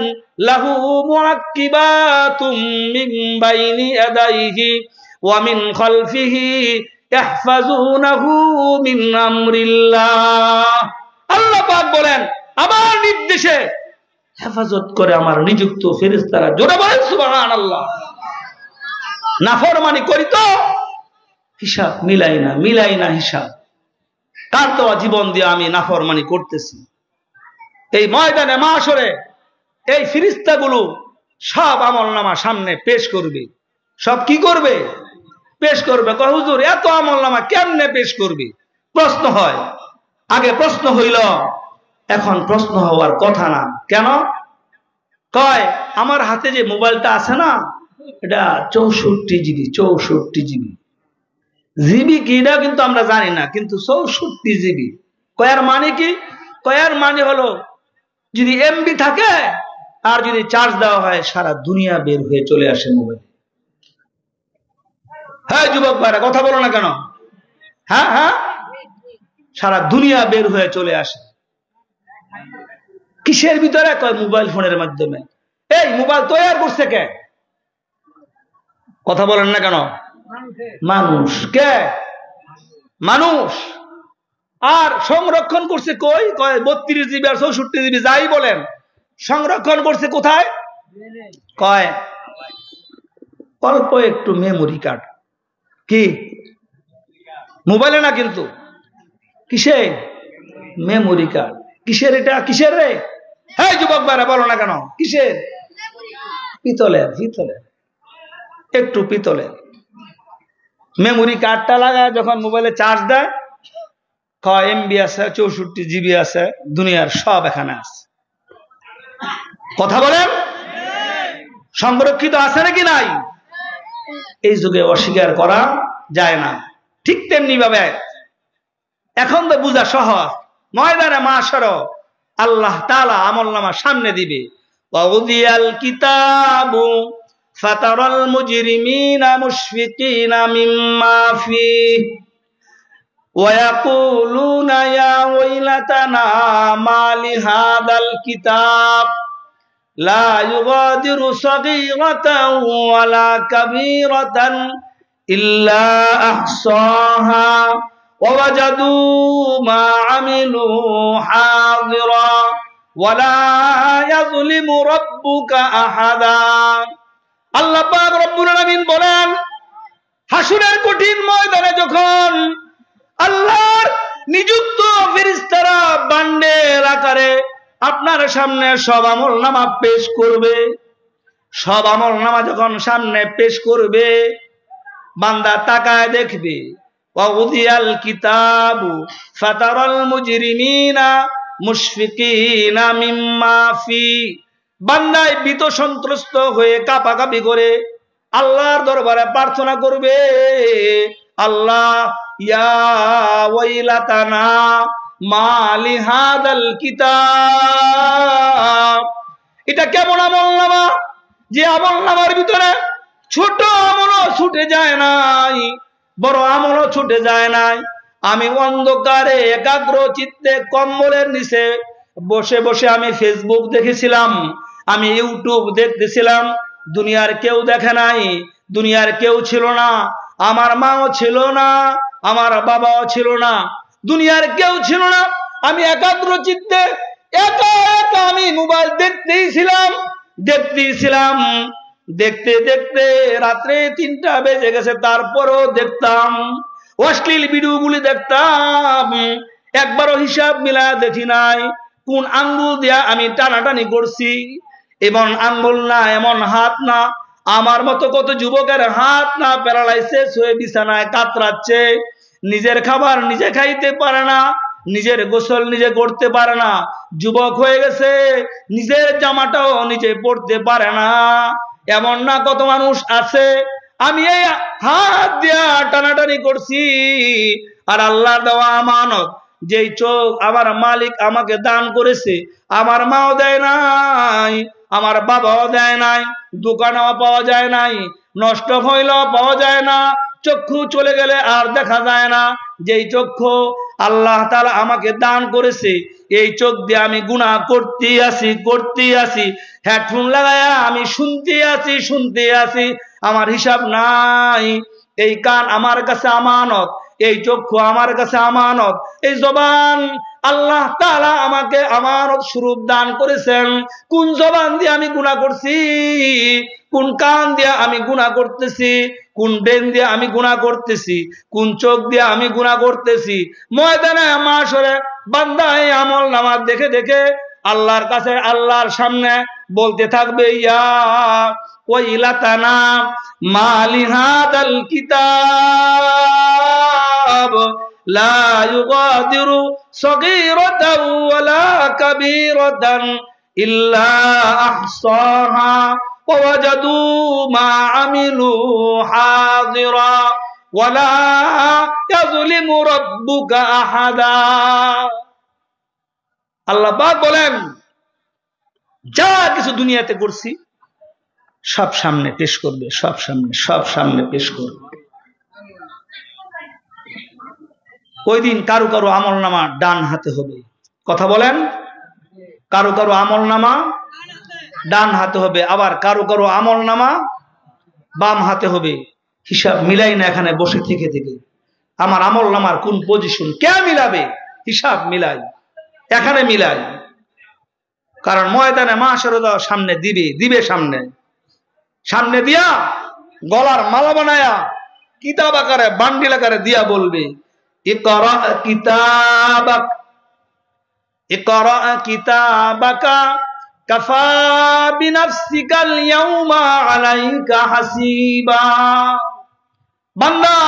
লাহু মুআক্কিবাতুম মিন বাইনি ইয়াদাইহি ওয়া মিন খালফিহি ইয়াহফাজুনাহু মিন আমরিল্লাহ। আল্লাহ পাক বলেন আমার নির্দেশে হেফাজত করে আমার নিযুক্ত ফেরেশতারা। জোরে বলেন সুবহানাল্লাহ। নাফরমানি করি তো হিসাব মিলাই না হিসাব। তার তো জীবন দিয়ে আমি নাফরমানি করতেছি। এই ময়দানে মাশরে এই ফেরেশতাগুলো সব আমলনামা সামনে পেশ করবে। সব কি করবে? পেশ করবে। কয় হুজুর এত আমলনামা কেমনে পেশ করবে? প্রশ্ন হয়। আগে প্রশ্ন হইল, এখন প্রশ্ন হওয়ার কথা না। কেন? কয় আমার হাতে যে মোবাইলটা আছে না, এটা 64 জিবি। 64 জিবি জিবি কিনা কিন্তু আমরা জানি না, কিন্তু 64 জিবি। কয়ার মানে কি? কয়ার মানে হলো যদি এমবি থাকে আর যদি চার্জ দেওয়া হয় সারা দুনিয়া বের হয়ে চলে আসে মোবাইল। হ্যাঁ যুবক ভাইরা কথা বলো না কেন? হ্যাঁ হ্যাঁ, সারা দুনিয়া বের হয়ে চলে আসে। কিসের ভিতরে? কয় মোবাইল ফোনের মাধ্যমে। এই মোবাইল তৈরি করছে কে? কথা বলেন না কেন? মানুষ। কে? মানুষ। আর সংরক্ষণ করছে কই? কয় 32 জিবি আর 64 জিবি যাই বলেন, সংরক্ষণ করছে কোথায়? কয় অল্প একটু মেমোরি কার্ড। কি মোবাইলে না, কিন্তু কিসে? Memory card. কিসের এটা? কিসের রে? হ্যাঁ যুবক ভাইরা বলো না কেন? কিসের? পিতলের। পিতলের, একটু পিতলের মেমোরি কার্ডটা লাগায় যখন মোবাইলে চার্জ দেয়, কয় এমবি আছে, 64 জিবি আছে, দুনিয়ার সব এখানে আছে। কথা বলেন। সংরক্ষিত আছে নাকি নাই? এই যুগে অস্বীকার করা যায় না। ঠিক তেমনি ভাবে এখন তো বুঝা সহজ, ময়দানে মাশর আল্লাহ তাআলা আমলনামা সামনে দিবে। ওয়াউদিয়াল কিতাবু ফাতারাল মুজরিমিনা মুশফিকিনা মিম্মা ফিহি ওয়ায়াকুলুনা ইয়া ওয়াইলাতানা মা লিহাদাল কিতাব লা ইউগাদিরু সাগীরাতান ওয়ালা কাবীরাতান ইল্লা আহসাহা ওয়াজাদু মা আমিলু হাযিরা ওয়ালা ইয়াযলিমু রাব্বুকা আহাদা। আল্লাহ পাক রব্বুল আলামিন বলেন, হাসরের কঠিন ময়দানে যখন আল্লাহর নিযুক্ত ফেরেশতারা বান্ডেল আকারে আপনার সামনে সব আমলনামা পেশ করবে, সব আমলনামা যখন সামনে পেশ করবে, বান্দা তাকায় দেখবে ওয়াউদিয়াল কিতাবু ফাতারাল মুজরিমিনা মুশফিকিনা মিম্মা ফি। বান্দায় ভীত সন্ত্রস্ত হয়ে কাঁপাকাঁপি করে আল্লাহর দরবারে প্রার্থনা করবে, আল্লাহ ইয়া ওয়াইলাতানা মা লিহাদাল কিতাব। এটা কেমন আমলনামা যে আমলনামার ভিতরে ছোট আমলও ছুটে যায় নাই, বড় আমলও ছুটে যায় নাই। আমি অন্ধকারে একাগ্র চিত্তে কম্বলের নিচে বসে বসে আমি ফেসবুক দেখেছিলাম, আমি ইউটিউব দেখতেছিলাম, দুনিয়ার কেউ দেখে নাই, দুনিয়ার কেউ ছিল না, আমার মাও ছিল না, আমার বাবাও ছিল না, দুনিয়ার কেউ ছিল না। আমি একাগ্র চিত্তে একা একা আমি মোবাইল দেখতেইছিলাম। দেখতে দেখতে রাত্রে 3টা বেজে গেছে, তারপরও দেখতাম অশ্লীল ভিডিওগুলি দেখতাম। একবারও হিসাব মিলা দেখি নাই কোন আঙ্গুল দিয়া আমি টানাটানি করছি। এমন আঙ্গুল না, এমন হাত না, আমার মতো কত যুবকের হাত না প্যারালাইসিস হয়ে বিছানায় কাতরাচ্ছে, নিজের খাবার নিজে খাইতে পারে না, নিজের গোসল নিজে করতে পারে না, যুবক হয়ে গেছে, নিজের জামাটাও নিজে পরতে পারে না। এমন না কত মানুষ আছে। আমি এই হাত দিয়া টানাটানি করছি, আর আল্লাহর দেওয়া আমানত যেই চোখ আমার মালিক আমাকে দান করেছে, আমার মাও দেয় নাই, আমার বাবাও দেয় নাই, দোকানেও পাওয়া যায় নাই, নষ্ট হইলেও পাওয়া যায় না, চক্ষু চলে গেলে আর দেখা যায় না। যেই চক্ষু আল্লাহ তাআলা আমাকে দান করেছে, এই চোখ দিয়ে আমি গুনাহ করতে আসি, হেডফোন লাগায়া আমি শুনতে আসি, আমার হিসাব নাই। এই কান আমার কাছে আমানত, এই চক্ষু আমার কাছে আমানত, এই জবান আল্লাহ তাআলা আমাকে আমানত স্বরূপ দান করেছেন। কোন জবান দিয়ে আমি গুনাহ করছি, কোন কান দিয়ে আমি গুনাহ করতেছি, কোন ব্রেন দিয়ে আমি গুনাহ করতেছি, কোন চোখ দিয়ে আমি গুনাহ করতেছি। ময়দানে মাশরে বান্দা এই আমলনামা দেখে দেখে আল্লাহর কাছে, আল্লাহর সামনে বলতে থাকবে, ইয়া ওয়াইলাতানা মা লিহাদাল কিতাব লা ইউগাদিরু সাগীরাতান ওয়ালা কাবীরাতান ইল্লা আহসাহা ওয়াজাদু মা আমিলু হাযিরা ওয়ালা ইয়াযলিমু রাব্বুকা আহাদা। আল্লাহ পাক বলেন, যা কিছু দুনিয়াতে করছি সব সামনে পেশ করবে, সব সামনে পেশ করবে। ওই দিন কারো কারো আমলনামা ডান হাতে হবে। কথা বলেন, কারো কারো আমলনামা ডান হাতে হবে, আবার কারো কারো আমলনামা বাম হাতে হবে। হিসাব মিলাই না এখানে বসে থেকে আমার আমলনামার কোন পজিশন কে মিলাবে, হিসাব মিলাই, এখানে মিলাই। কারণ ময়দানে মাশার সামনে দিবে সামনে দিয়া গলার মালা বানায়া কিতাব আকারে বান্ডিল আকারে দিয়া বলবে, ইকরা কিতাবাকা কাফা বিনাফসিকাল ইয়াউমা আলাইকা হাসিবা। বান্দা,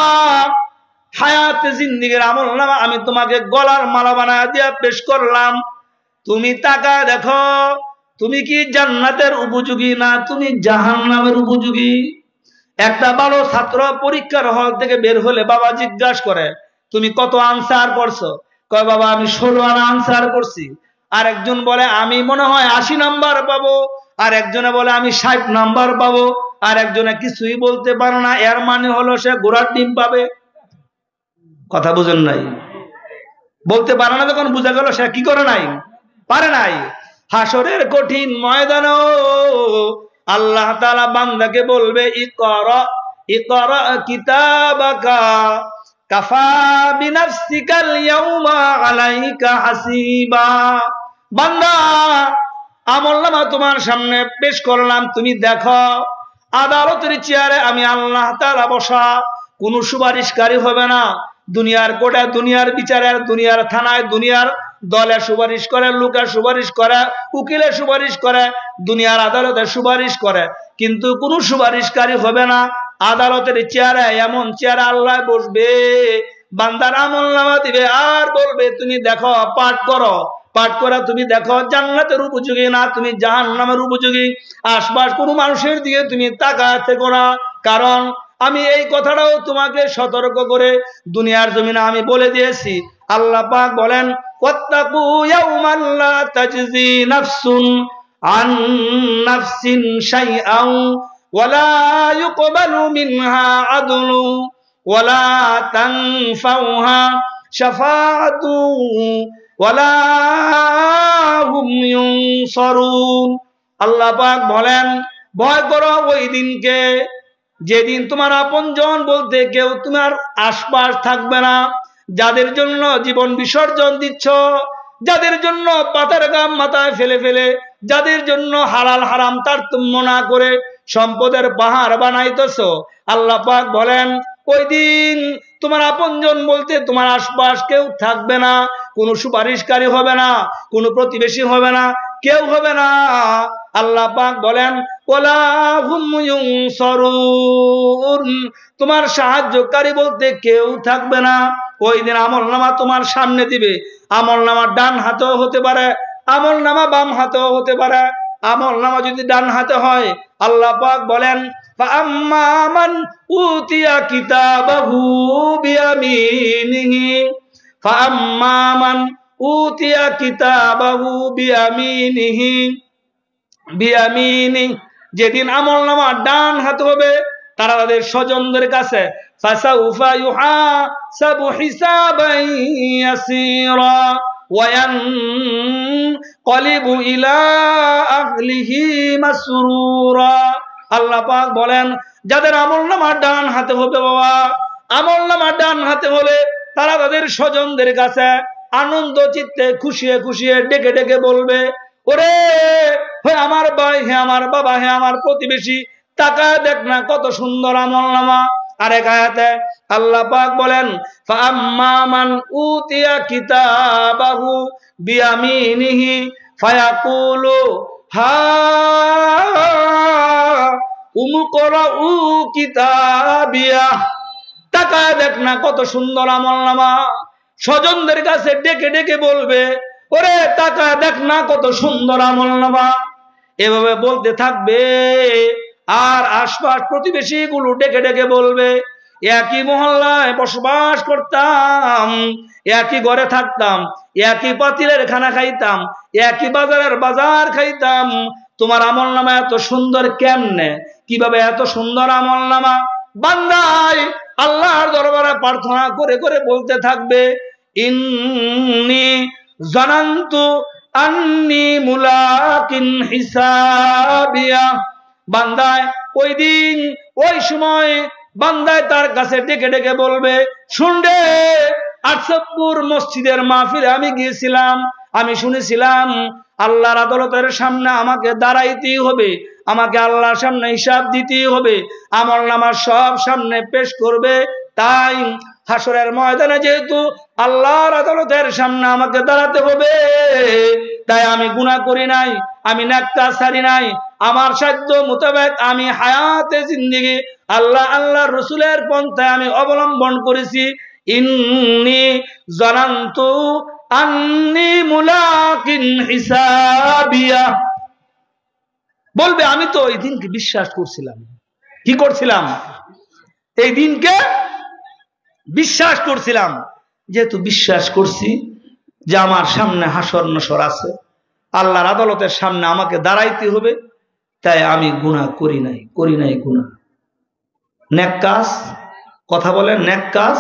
হায়াতে জিন্দেগীর আমলনামা আমি তোমাকে গলার মালা বানায়া দিয়া পেশ করলাম। তুমি তাকায় দেখো তুমি কি জান্নাতের উপযোগী না তুমি জাহান্নামের উপযোগী? একটা ভালো ছাত্র পরীক্ষার হল থেকে বের হলে বাবা জিজ্ঞাসা করে তুমি কত আনসার করছো? কয় বাবা আমি 16 আনা আনসার করছি। আর একজন বলে আমি মনে হয় 80 নাম্বার পাবো, আর একজনে বলে আমি 60 নাম্বার পাবো, আর একজনে কিছুই বলতে পারে না। এর মানে হলো সে ঘোড়ার ডিম পাবে। কথা বুঝেন নাই? বলতে পারে না যখন বোঝা গেল সে কি করে নাই, পারে নাই। হাসরের কঠিন ময়দানে আল্লাহ তাআলা বান্দাকে বলবে ইকরা ইকরা কিতাবাকা কাফা বিনাফসিকাল ইয়াউমা আলাইকা হাসিবা। বান্দা আমলনামা তোমার সামনে পেশ করলাম, তুমি দেখো। আদালতের চেয়ারে আমি আল্লাহ তাআলা বসা, কোনো সুপারিশকারী হবে না। দুনিয়ার কোর্টে, দুনিয়ার বিচারের, দুনিয়ার থানায়, দুনিয়ার দলে সুপারিশ করে, লোকে সুপারিশ করে, উকিলে সুপারিশ করে, দুনিয়ার আদালতে সুপারিশ করে, কিন্তু কোনো সুপারিশকারী হবে না। আদালতের চেয়ারে, এমন চেয়ারে আল্লাহ বসবে, বান্দার আমলনামা দিবে আর বলবে তুমি দেখো, পাঠ করো, পাঠ করে তুমি দেখো জান্নাতের উপযোগী না তুমি জাহান্নামের উপযোগী। আশপাশ কোনো মানুষের দিকে তুমি তাকায় থেকো না, কারণ আমি এই কথাটাও তোমাকে সতর্ক করে দুনিয়ার জমিনে আমি বলে দিয়েছি। আল্লাহ পাক বলেন ওয়াত্তাকু ইয়াওমান লা তাজজি নাফসুন আন নাফসিন শাইআন ওয়ালা ইউকবালু মিনহা আদলু ওয়ালা তানফাউহা শাফাআতু ওয়ালা হুম ইউনসারুন। আল্লাহ পাক বলেন ভয় করো ওই দিনকে যেদিন তোমার আপনজন বলতে কেউ তোমার আশপাশ থাকবে না। যাদের জন্য জীবন বিসর্জন দিচ্ছ, যাদের জন্য পাতার গাম মাথায় ফেলে ফেলে, যাদের জন্য হালাল হারাম তারতম্য না করে সম্পদের পাহাড় বানাইতেছ, আল্লাহ পাক বলেন ওই দিন তোমার আপনজন বলতে তোমার আশপাশ কেউ থাকবে না, কোনো সুপারিশকারী হবে না, কোনো প্রতিবেশী হবে না, কেউ হবে না। আল্লাহ পাক বলেন ওয়ালা হুম ইউনসারুন, তোমার সাহায্যকারী বলতে কেউ থাকবে না। ওই দিন আমলনামা তোমার সামনে দিবে, আমলনামা ডান হাতেও হতে পারে, আমলনামা বাম হাতেও হতে পারে। আমলনামা যদি ডান হাতে হয় আল্লাহ পাক বলেন ফাআম্মা মান উতিয়া কিতাবাহু বিয়ামিনিহি ফাআম্মা মান উতিয়া কিতাবাহু বিয়ামিনিহি বিয়ামিনি, যেদিন আমলনামা ডান হাতে হবে তারা তাদের স্বজনদের কাছে ফাসাউফা ইউহাসাবু হিসাবান ইয়াসীরা ওয়া ইয়ানকালিবু ইলা আহলিহি মাসরুরা। আল্লাহ পাক বলেন যাদের আমলনামা ডান হাতে হবে, বাবা আমলনামা ডান হাতে হলে তারা তাদের স্বজনদের কাছে আনন্দ চিত্তে খুশিয়ে খুশিয়ে ডেকে ডেকে বলবে ওরে হে আমার ভাই, হে আমার বাবা, হে আমার প্রতিবেশী, তাকায় দেখ না কত সুন্দর আমলনামা। আরেক আয়াতে আল্লাহ পাক বলেন ফাআম্মা মান উতিয়া কিতাবাহু বিয়ামিনিহি ফায়াকুলু হা উমকরাউ কিতাবিয়া। তাকায় দেখ না কত সুন্দর আমলনামা। স্বজনদের কাছে ডেকে ডেকে বলবে ওরে তাকায় দেখ না কত সুন্দর আমলনামা। এভাবে বলতে থাকবে আর আশপাশ প্রতিবেশী গুলো ডেকে ডেকে বলবে একই মহল্লায় বসবাস করতাম, একই ঘরে থাকতাম, একই পাতিলের খানা খাইতাম, একই বাজারের বাজার খাইতাম, তোমার আমলনামা এত সুন্দর কেমনে, কিভাবে এত সুন্দর আমলনামা। বান্দাই আল্লাহর দরবারে প্রার্থনা করে করে বলতে থাকবে ইন্নী জানান্তু আন্নী মুলাকিন হিসাবিয়া। বান্দায় ওই দিন ওই সময় বান্দায় তার কাছে ডেকে ডেকে বলবে শুনবে আটসপ্পুর মসজিদের মাহফিলে আমি গিয়েছিলাম, আমি শুনেছিলাম আল্লাহর আদালতের সামনে আমাকে দাঁড়াইতেই হবে, আমাকে আল্লাহর সামনে হিসাব দিতেই হবে, আমলনামা সব সামনে পেশ করবে। তাই হাসরের ময়দানে যেহেতু আল্লাহর আদালতের সামনে আমাকে দাঁড়াতে হবে, তাই আমি গুনাহ করি নাই, আমি নেককার সারি নাই, আমার সাধ্য মোতাবেক আমি হায়াতে জিন্দেগি আল্লাহ আল্লাহ রসুলের পন্থায় আমি অবলম্বন করেছি। ইন্নী জানান্তু আন্নী মুলাকিন হিসাবিয়া। বলবে আমি তো এই দিনকে বিশ্বাস করছিলাম। কি করছিলাম? এই দিনকে বিশ্বাস করছিলাম। যেহেতু বিশ্বাস করছি যে আমার সামনে হাসর নসর আছে, আল্লাহর আদালতের সামনে আমাকে দাঁড়াইতে হবে, তাই আমি গুনাহ করি নাই গুনাহ। নেক কাজ, কথা বলেন, নেক কাজ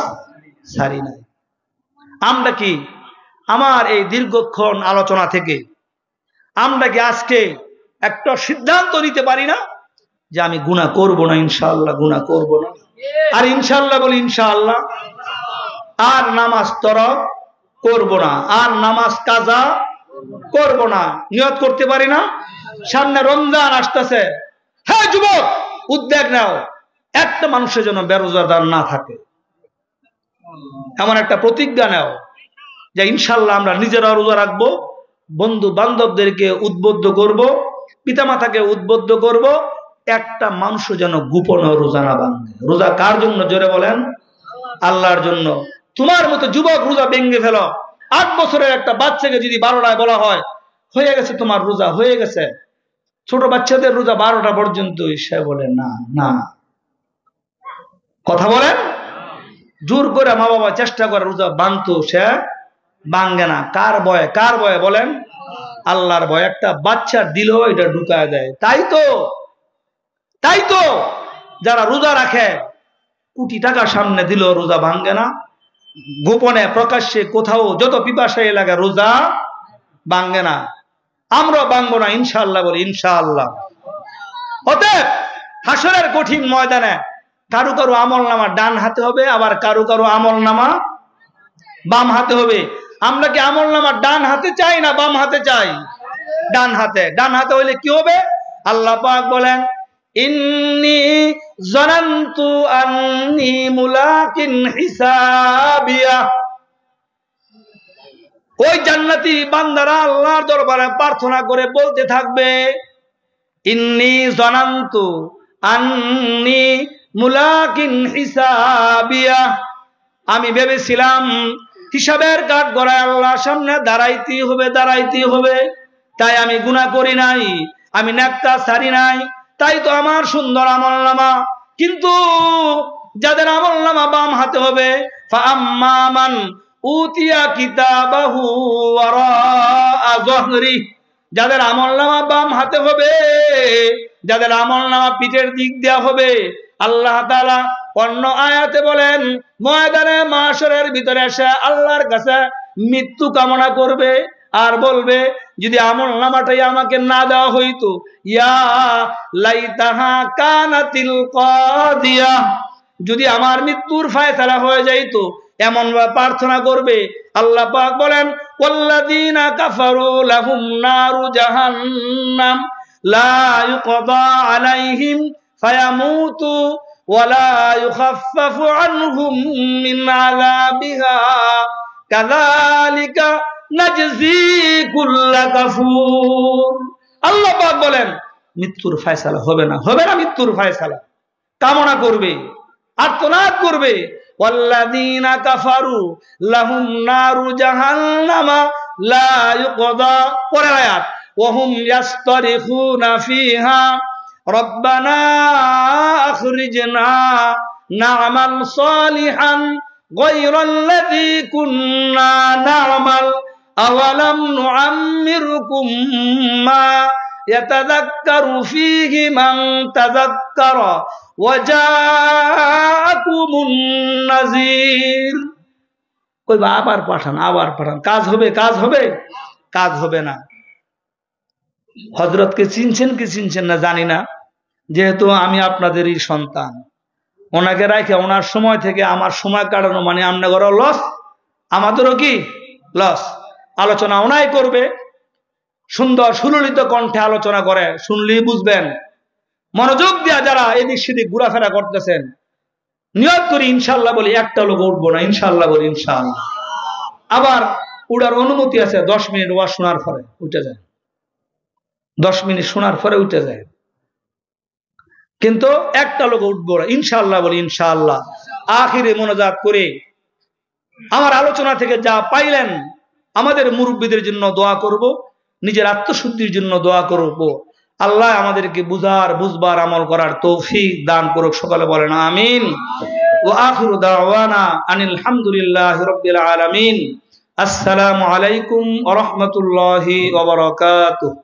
ছাড়ি নাই। আমরা কি আমার এই দীর্ঘক্ষণ আলোচনা থেকে আমরা কি আজকে একটা সিদ্ধান্ত নিতে পারি না যে আমি গুনাহ করব না, ইনশাআল্লাহ গুনাহ করব না? আর ইনশাআল্লাহ বলি ইনশাআল্লাহ। আর নামাজ তরক করব না, আর নামাজ কাজা করব না, নিয়ত করতে পারি না? সামনে রমজান আসতেছে, হ্যাঁ যুবক উদ্যোগ নাও, একটা মানুষের জন্য বেরোজগার না থাকে, এমন একটা প্রতিজ্ঞা নাও যে ইনশাআল্লাহ আমরা নিজেরা রোজা রাখবো, বন্ধু বান্ধবদেরকে উদ্বুদ্ধ করব, পিতামাতাকে উদ্বুদ্ধ করব, একটা মানুষ যেন গোপনে রোজা না ভাঙে। রোজা কার জন্য? জোরে বলেন, আল্লাহর জন্য। তোমার মতো যুবক রোজা ভেঙে ফেলো। 8 বছরের একটা বাচ্চাকে যদি 12টায় বলা হয় হয়ে গেছে তোমার রোজা, হয়ে গেছে, ছোট বাচ্চাদের রোজা 12টা পর্যন্ত, সে বলে না না। কথা বলেন, জোর করে মা বাবা চেষ্টা করে রোজা ভাঙতো, সে ভাঙে না। কার ভয়ে? কার ভয়ে বলেন? আল্লাহর ভয়। একটা বাচ্চার দিল এটা ঢুকায় দেয়। তাই তো যারা রোজা রাখে কোটি টাকা সামনে দিল রোজা ভাঙে না, গোপনে প্রকাশ্যে কোথাও যত পিপাসায় লাগে রোজা ভাঙে না। আমরা ভাঙবো না, ইনশাআল্লাহ বলি ইনশাআল্লাহ। অতএব হাসরের কঠিন ময়দানে কারো কারো আমল নামা ডান হাতে হবে, আবার কারো কারো আমল নামা বাম হাতে হবে। আমরা কি আমল নামা ডান হাতে চাই না বাম হাতে চাই? ডান হাতে। ডান হাতে হইলে কি হবে? আল্লাহ পাক বলেন, ইন্নী জানান্তু আন্নী মুলাকিন হিসাবিয়া। ওই জান্নাতি বান্দারা আল্লাহর দরবারে প্রার্থনা করে বলতে থাকবে, ইন্নী জানান্তু আন্নী মুলাকিন হিসাবিয়া, আমি ভেবেছিলাম হিসাবের কাঠ গড়ায় আল্লাহর সামনে দাঁড়াইতে হবে, তাই আমি গুনাহ করি নাই, আমি নেক কাজ ছাড়ি নাই, তাই তো আমার সুন্দর আমলনামা। কিন্তু যাদের আমলনামা বাম হাতে হবে, ফাআম্মা মান উতিয়া কিতাবাহু ওয়ারাআ যহরি, যাদের আমলনামা বাম হাতে হবে, যাদের আমলনামা পিঠের দিক দেয়া হবে, আল্লাহ তাআলা অন্য আয়াতে বলেন ময়দানে মাশরের ভিতরে এসে আল্লাহর কাছে মৃত্যু কামনা করবে আর বলবে, যদি আমলনামাটাই আমাকে না দেওয়া হইতো, ইয়া লাইতাহা কানাতিল কাদিয়া, যদি আমার মৃত্যুর ফায়সালা হয়ে যাইতো, এমন প্রার্থনা করবে। আল্লাহ পাক বলেন, ওয়াল্লাযীনা কাফারু লাহুম নারু জাহান্নাম লা ইউকদা আলাইহিম ফায়ামুতু ওয়ালা ইউখাফফাফু আনহুম মিন আযাবিহা কাযালিকা নাজজি কুল্লা কাফুর। আল্লাহ পাক বলেন মৃত্যুর ফয়সালা হবে না মৃত্যুর ফয়সালা কামনা করবে, আর্তনাদ করবে। ওয়াল্লাযীনা কাফারু লাহুম নারু জাহান্নামা লা ইউকদা, পরের আয়াত, ওয়া হুম ইয়াসতারিখুনা ফিহা রব্বানা আখরিজনা না'মাল সালিহান গায়রাল্লাযী কুন্না না'মাল আওয়ালাম নুআম্মিরকুম মা ইয়াতাযাক্কারু ফীহি মান তাযাক্কারা ওয়া জাআকুমুন নাযীর। কইবা আবার পাঠান, কাজ হবে না। হযরতকে চিনছেন কি চিনছেন না জানি না, যেহেতু আমি আপনাদেরই সন্তান, ওনাকে রাখে ওনার সময় থেকে আমার সময় কাটানো মানে আপনাদেরও লস, আমাদেরও কি লস। আলোচনা ওনাই করবে, সুন্দর সুললিত কণ্ঠে আলোচনা করে, শুনলেই বুঝবেন। মনোযোগ দিয়া যারা এদিক সেদিক ঘোরাফেরা করতেছেন, নিয়ত করি ইনশাআল্লাহ বলি একটা লোক উঠবো না, ইনশাআল্লাহ বলি ইনশাআল্লাহ। আবার উড়ার অনুমতি আছে 10 মিনিট ওয়াজ শোনার পরে উঠে যায়, 10 মিনিট শোনার পরে উঠে যায়, কিন্তু একটা লোক উঠবো না, ইনশাআল্লাহ বলি ইনশাআল্লাহ। আখিরে মোনাজাত করে আমার আলোচনা থেকে যা পাইলেন, আমাদের মুরব্বীদের জন্য দোয়া করব, নিজের আত্মশুদ্ধির জন্য দোয়া করব। আল্লাহ আমাদেরকে বুঝার বুঝবার আমল করার তৌফিক দান করুক। সকলে বলেন আমিন। ওয়া আখিরু দাওয়ানা আনিল হামদুলিল্লাহি রাব্বিল আলামিন। আসসালামু আলাইকুম ওয়া রাহমাতুল্লাহি ওয়া বারাকাতুহু।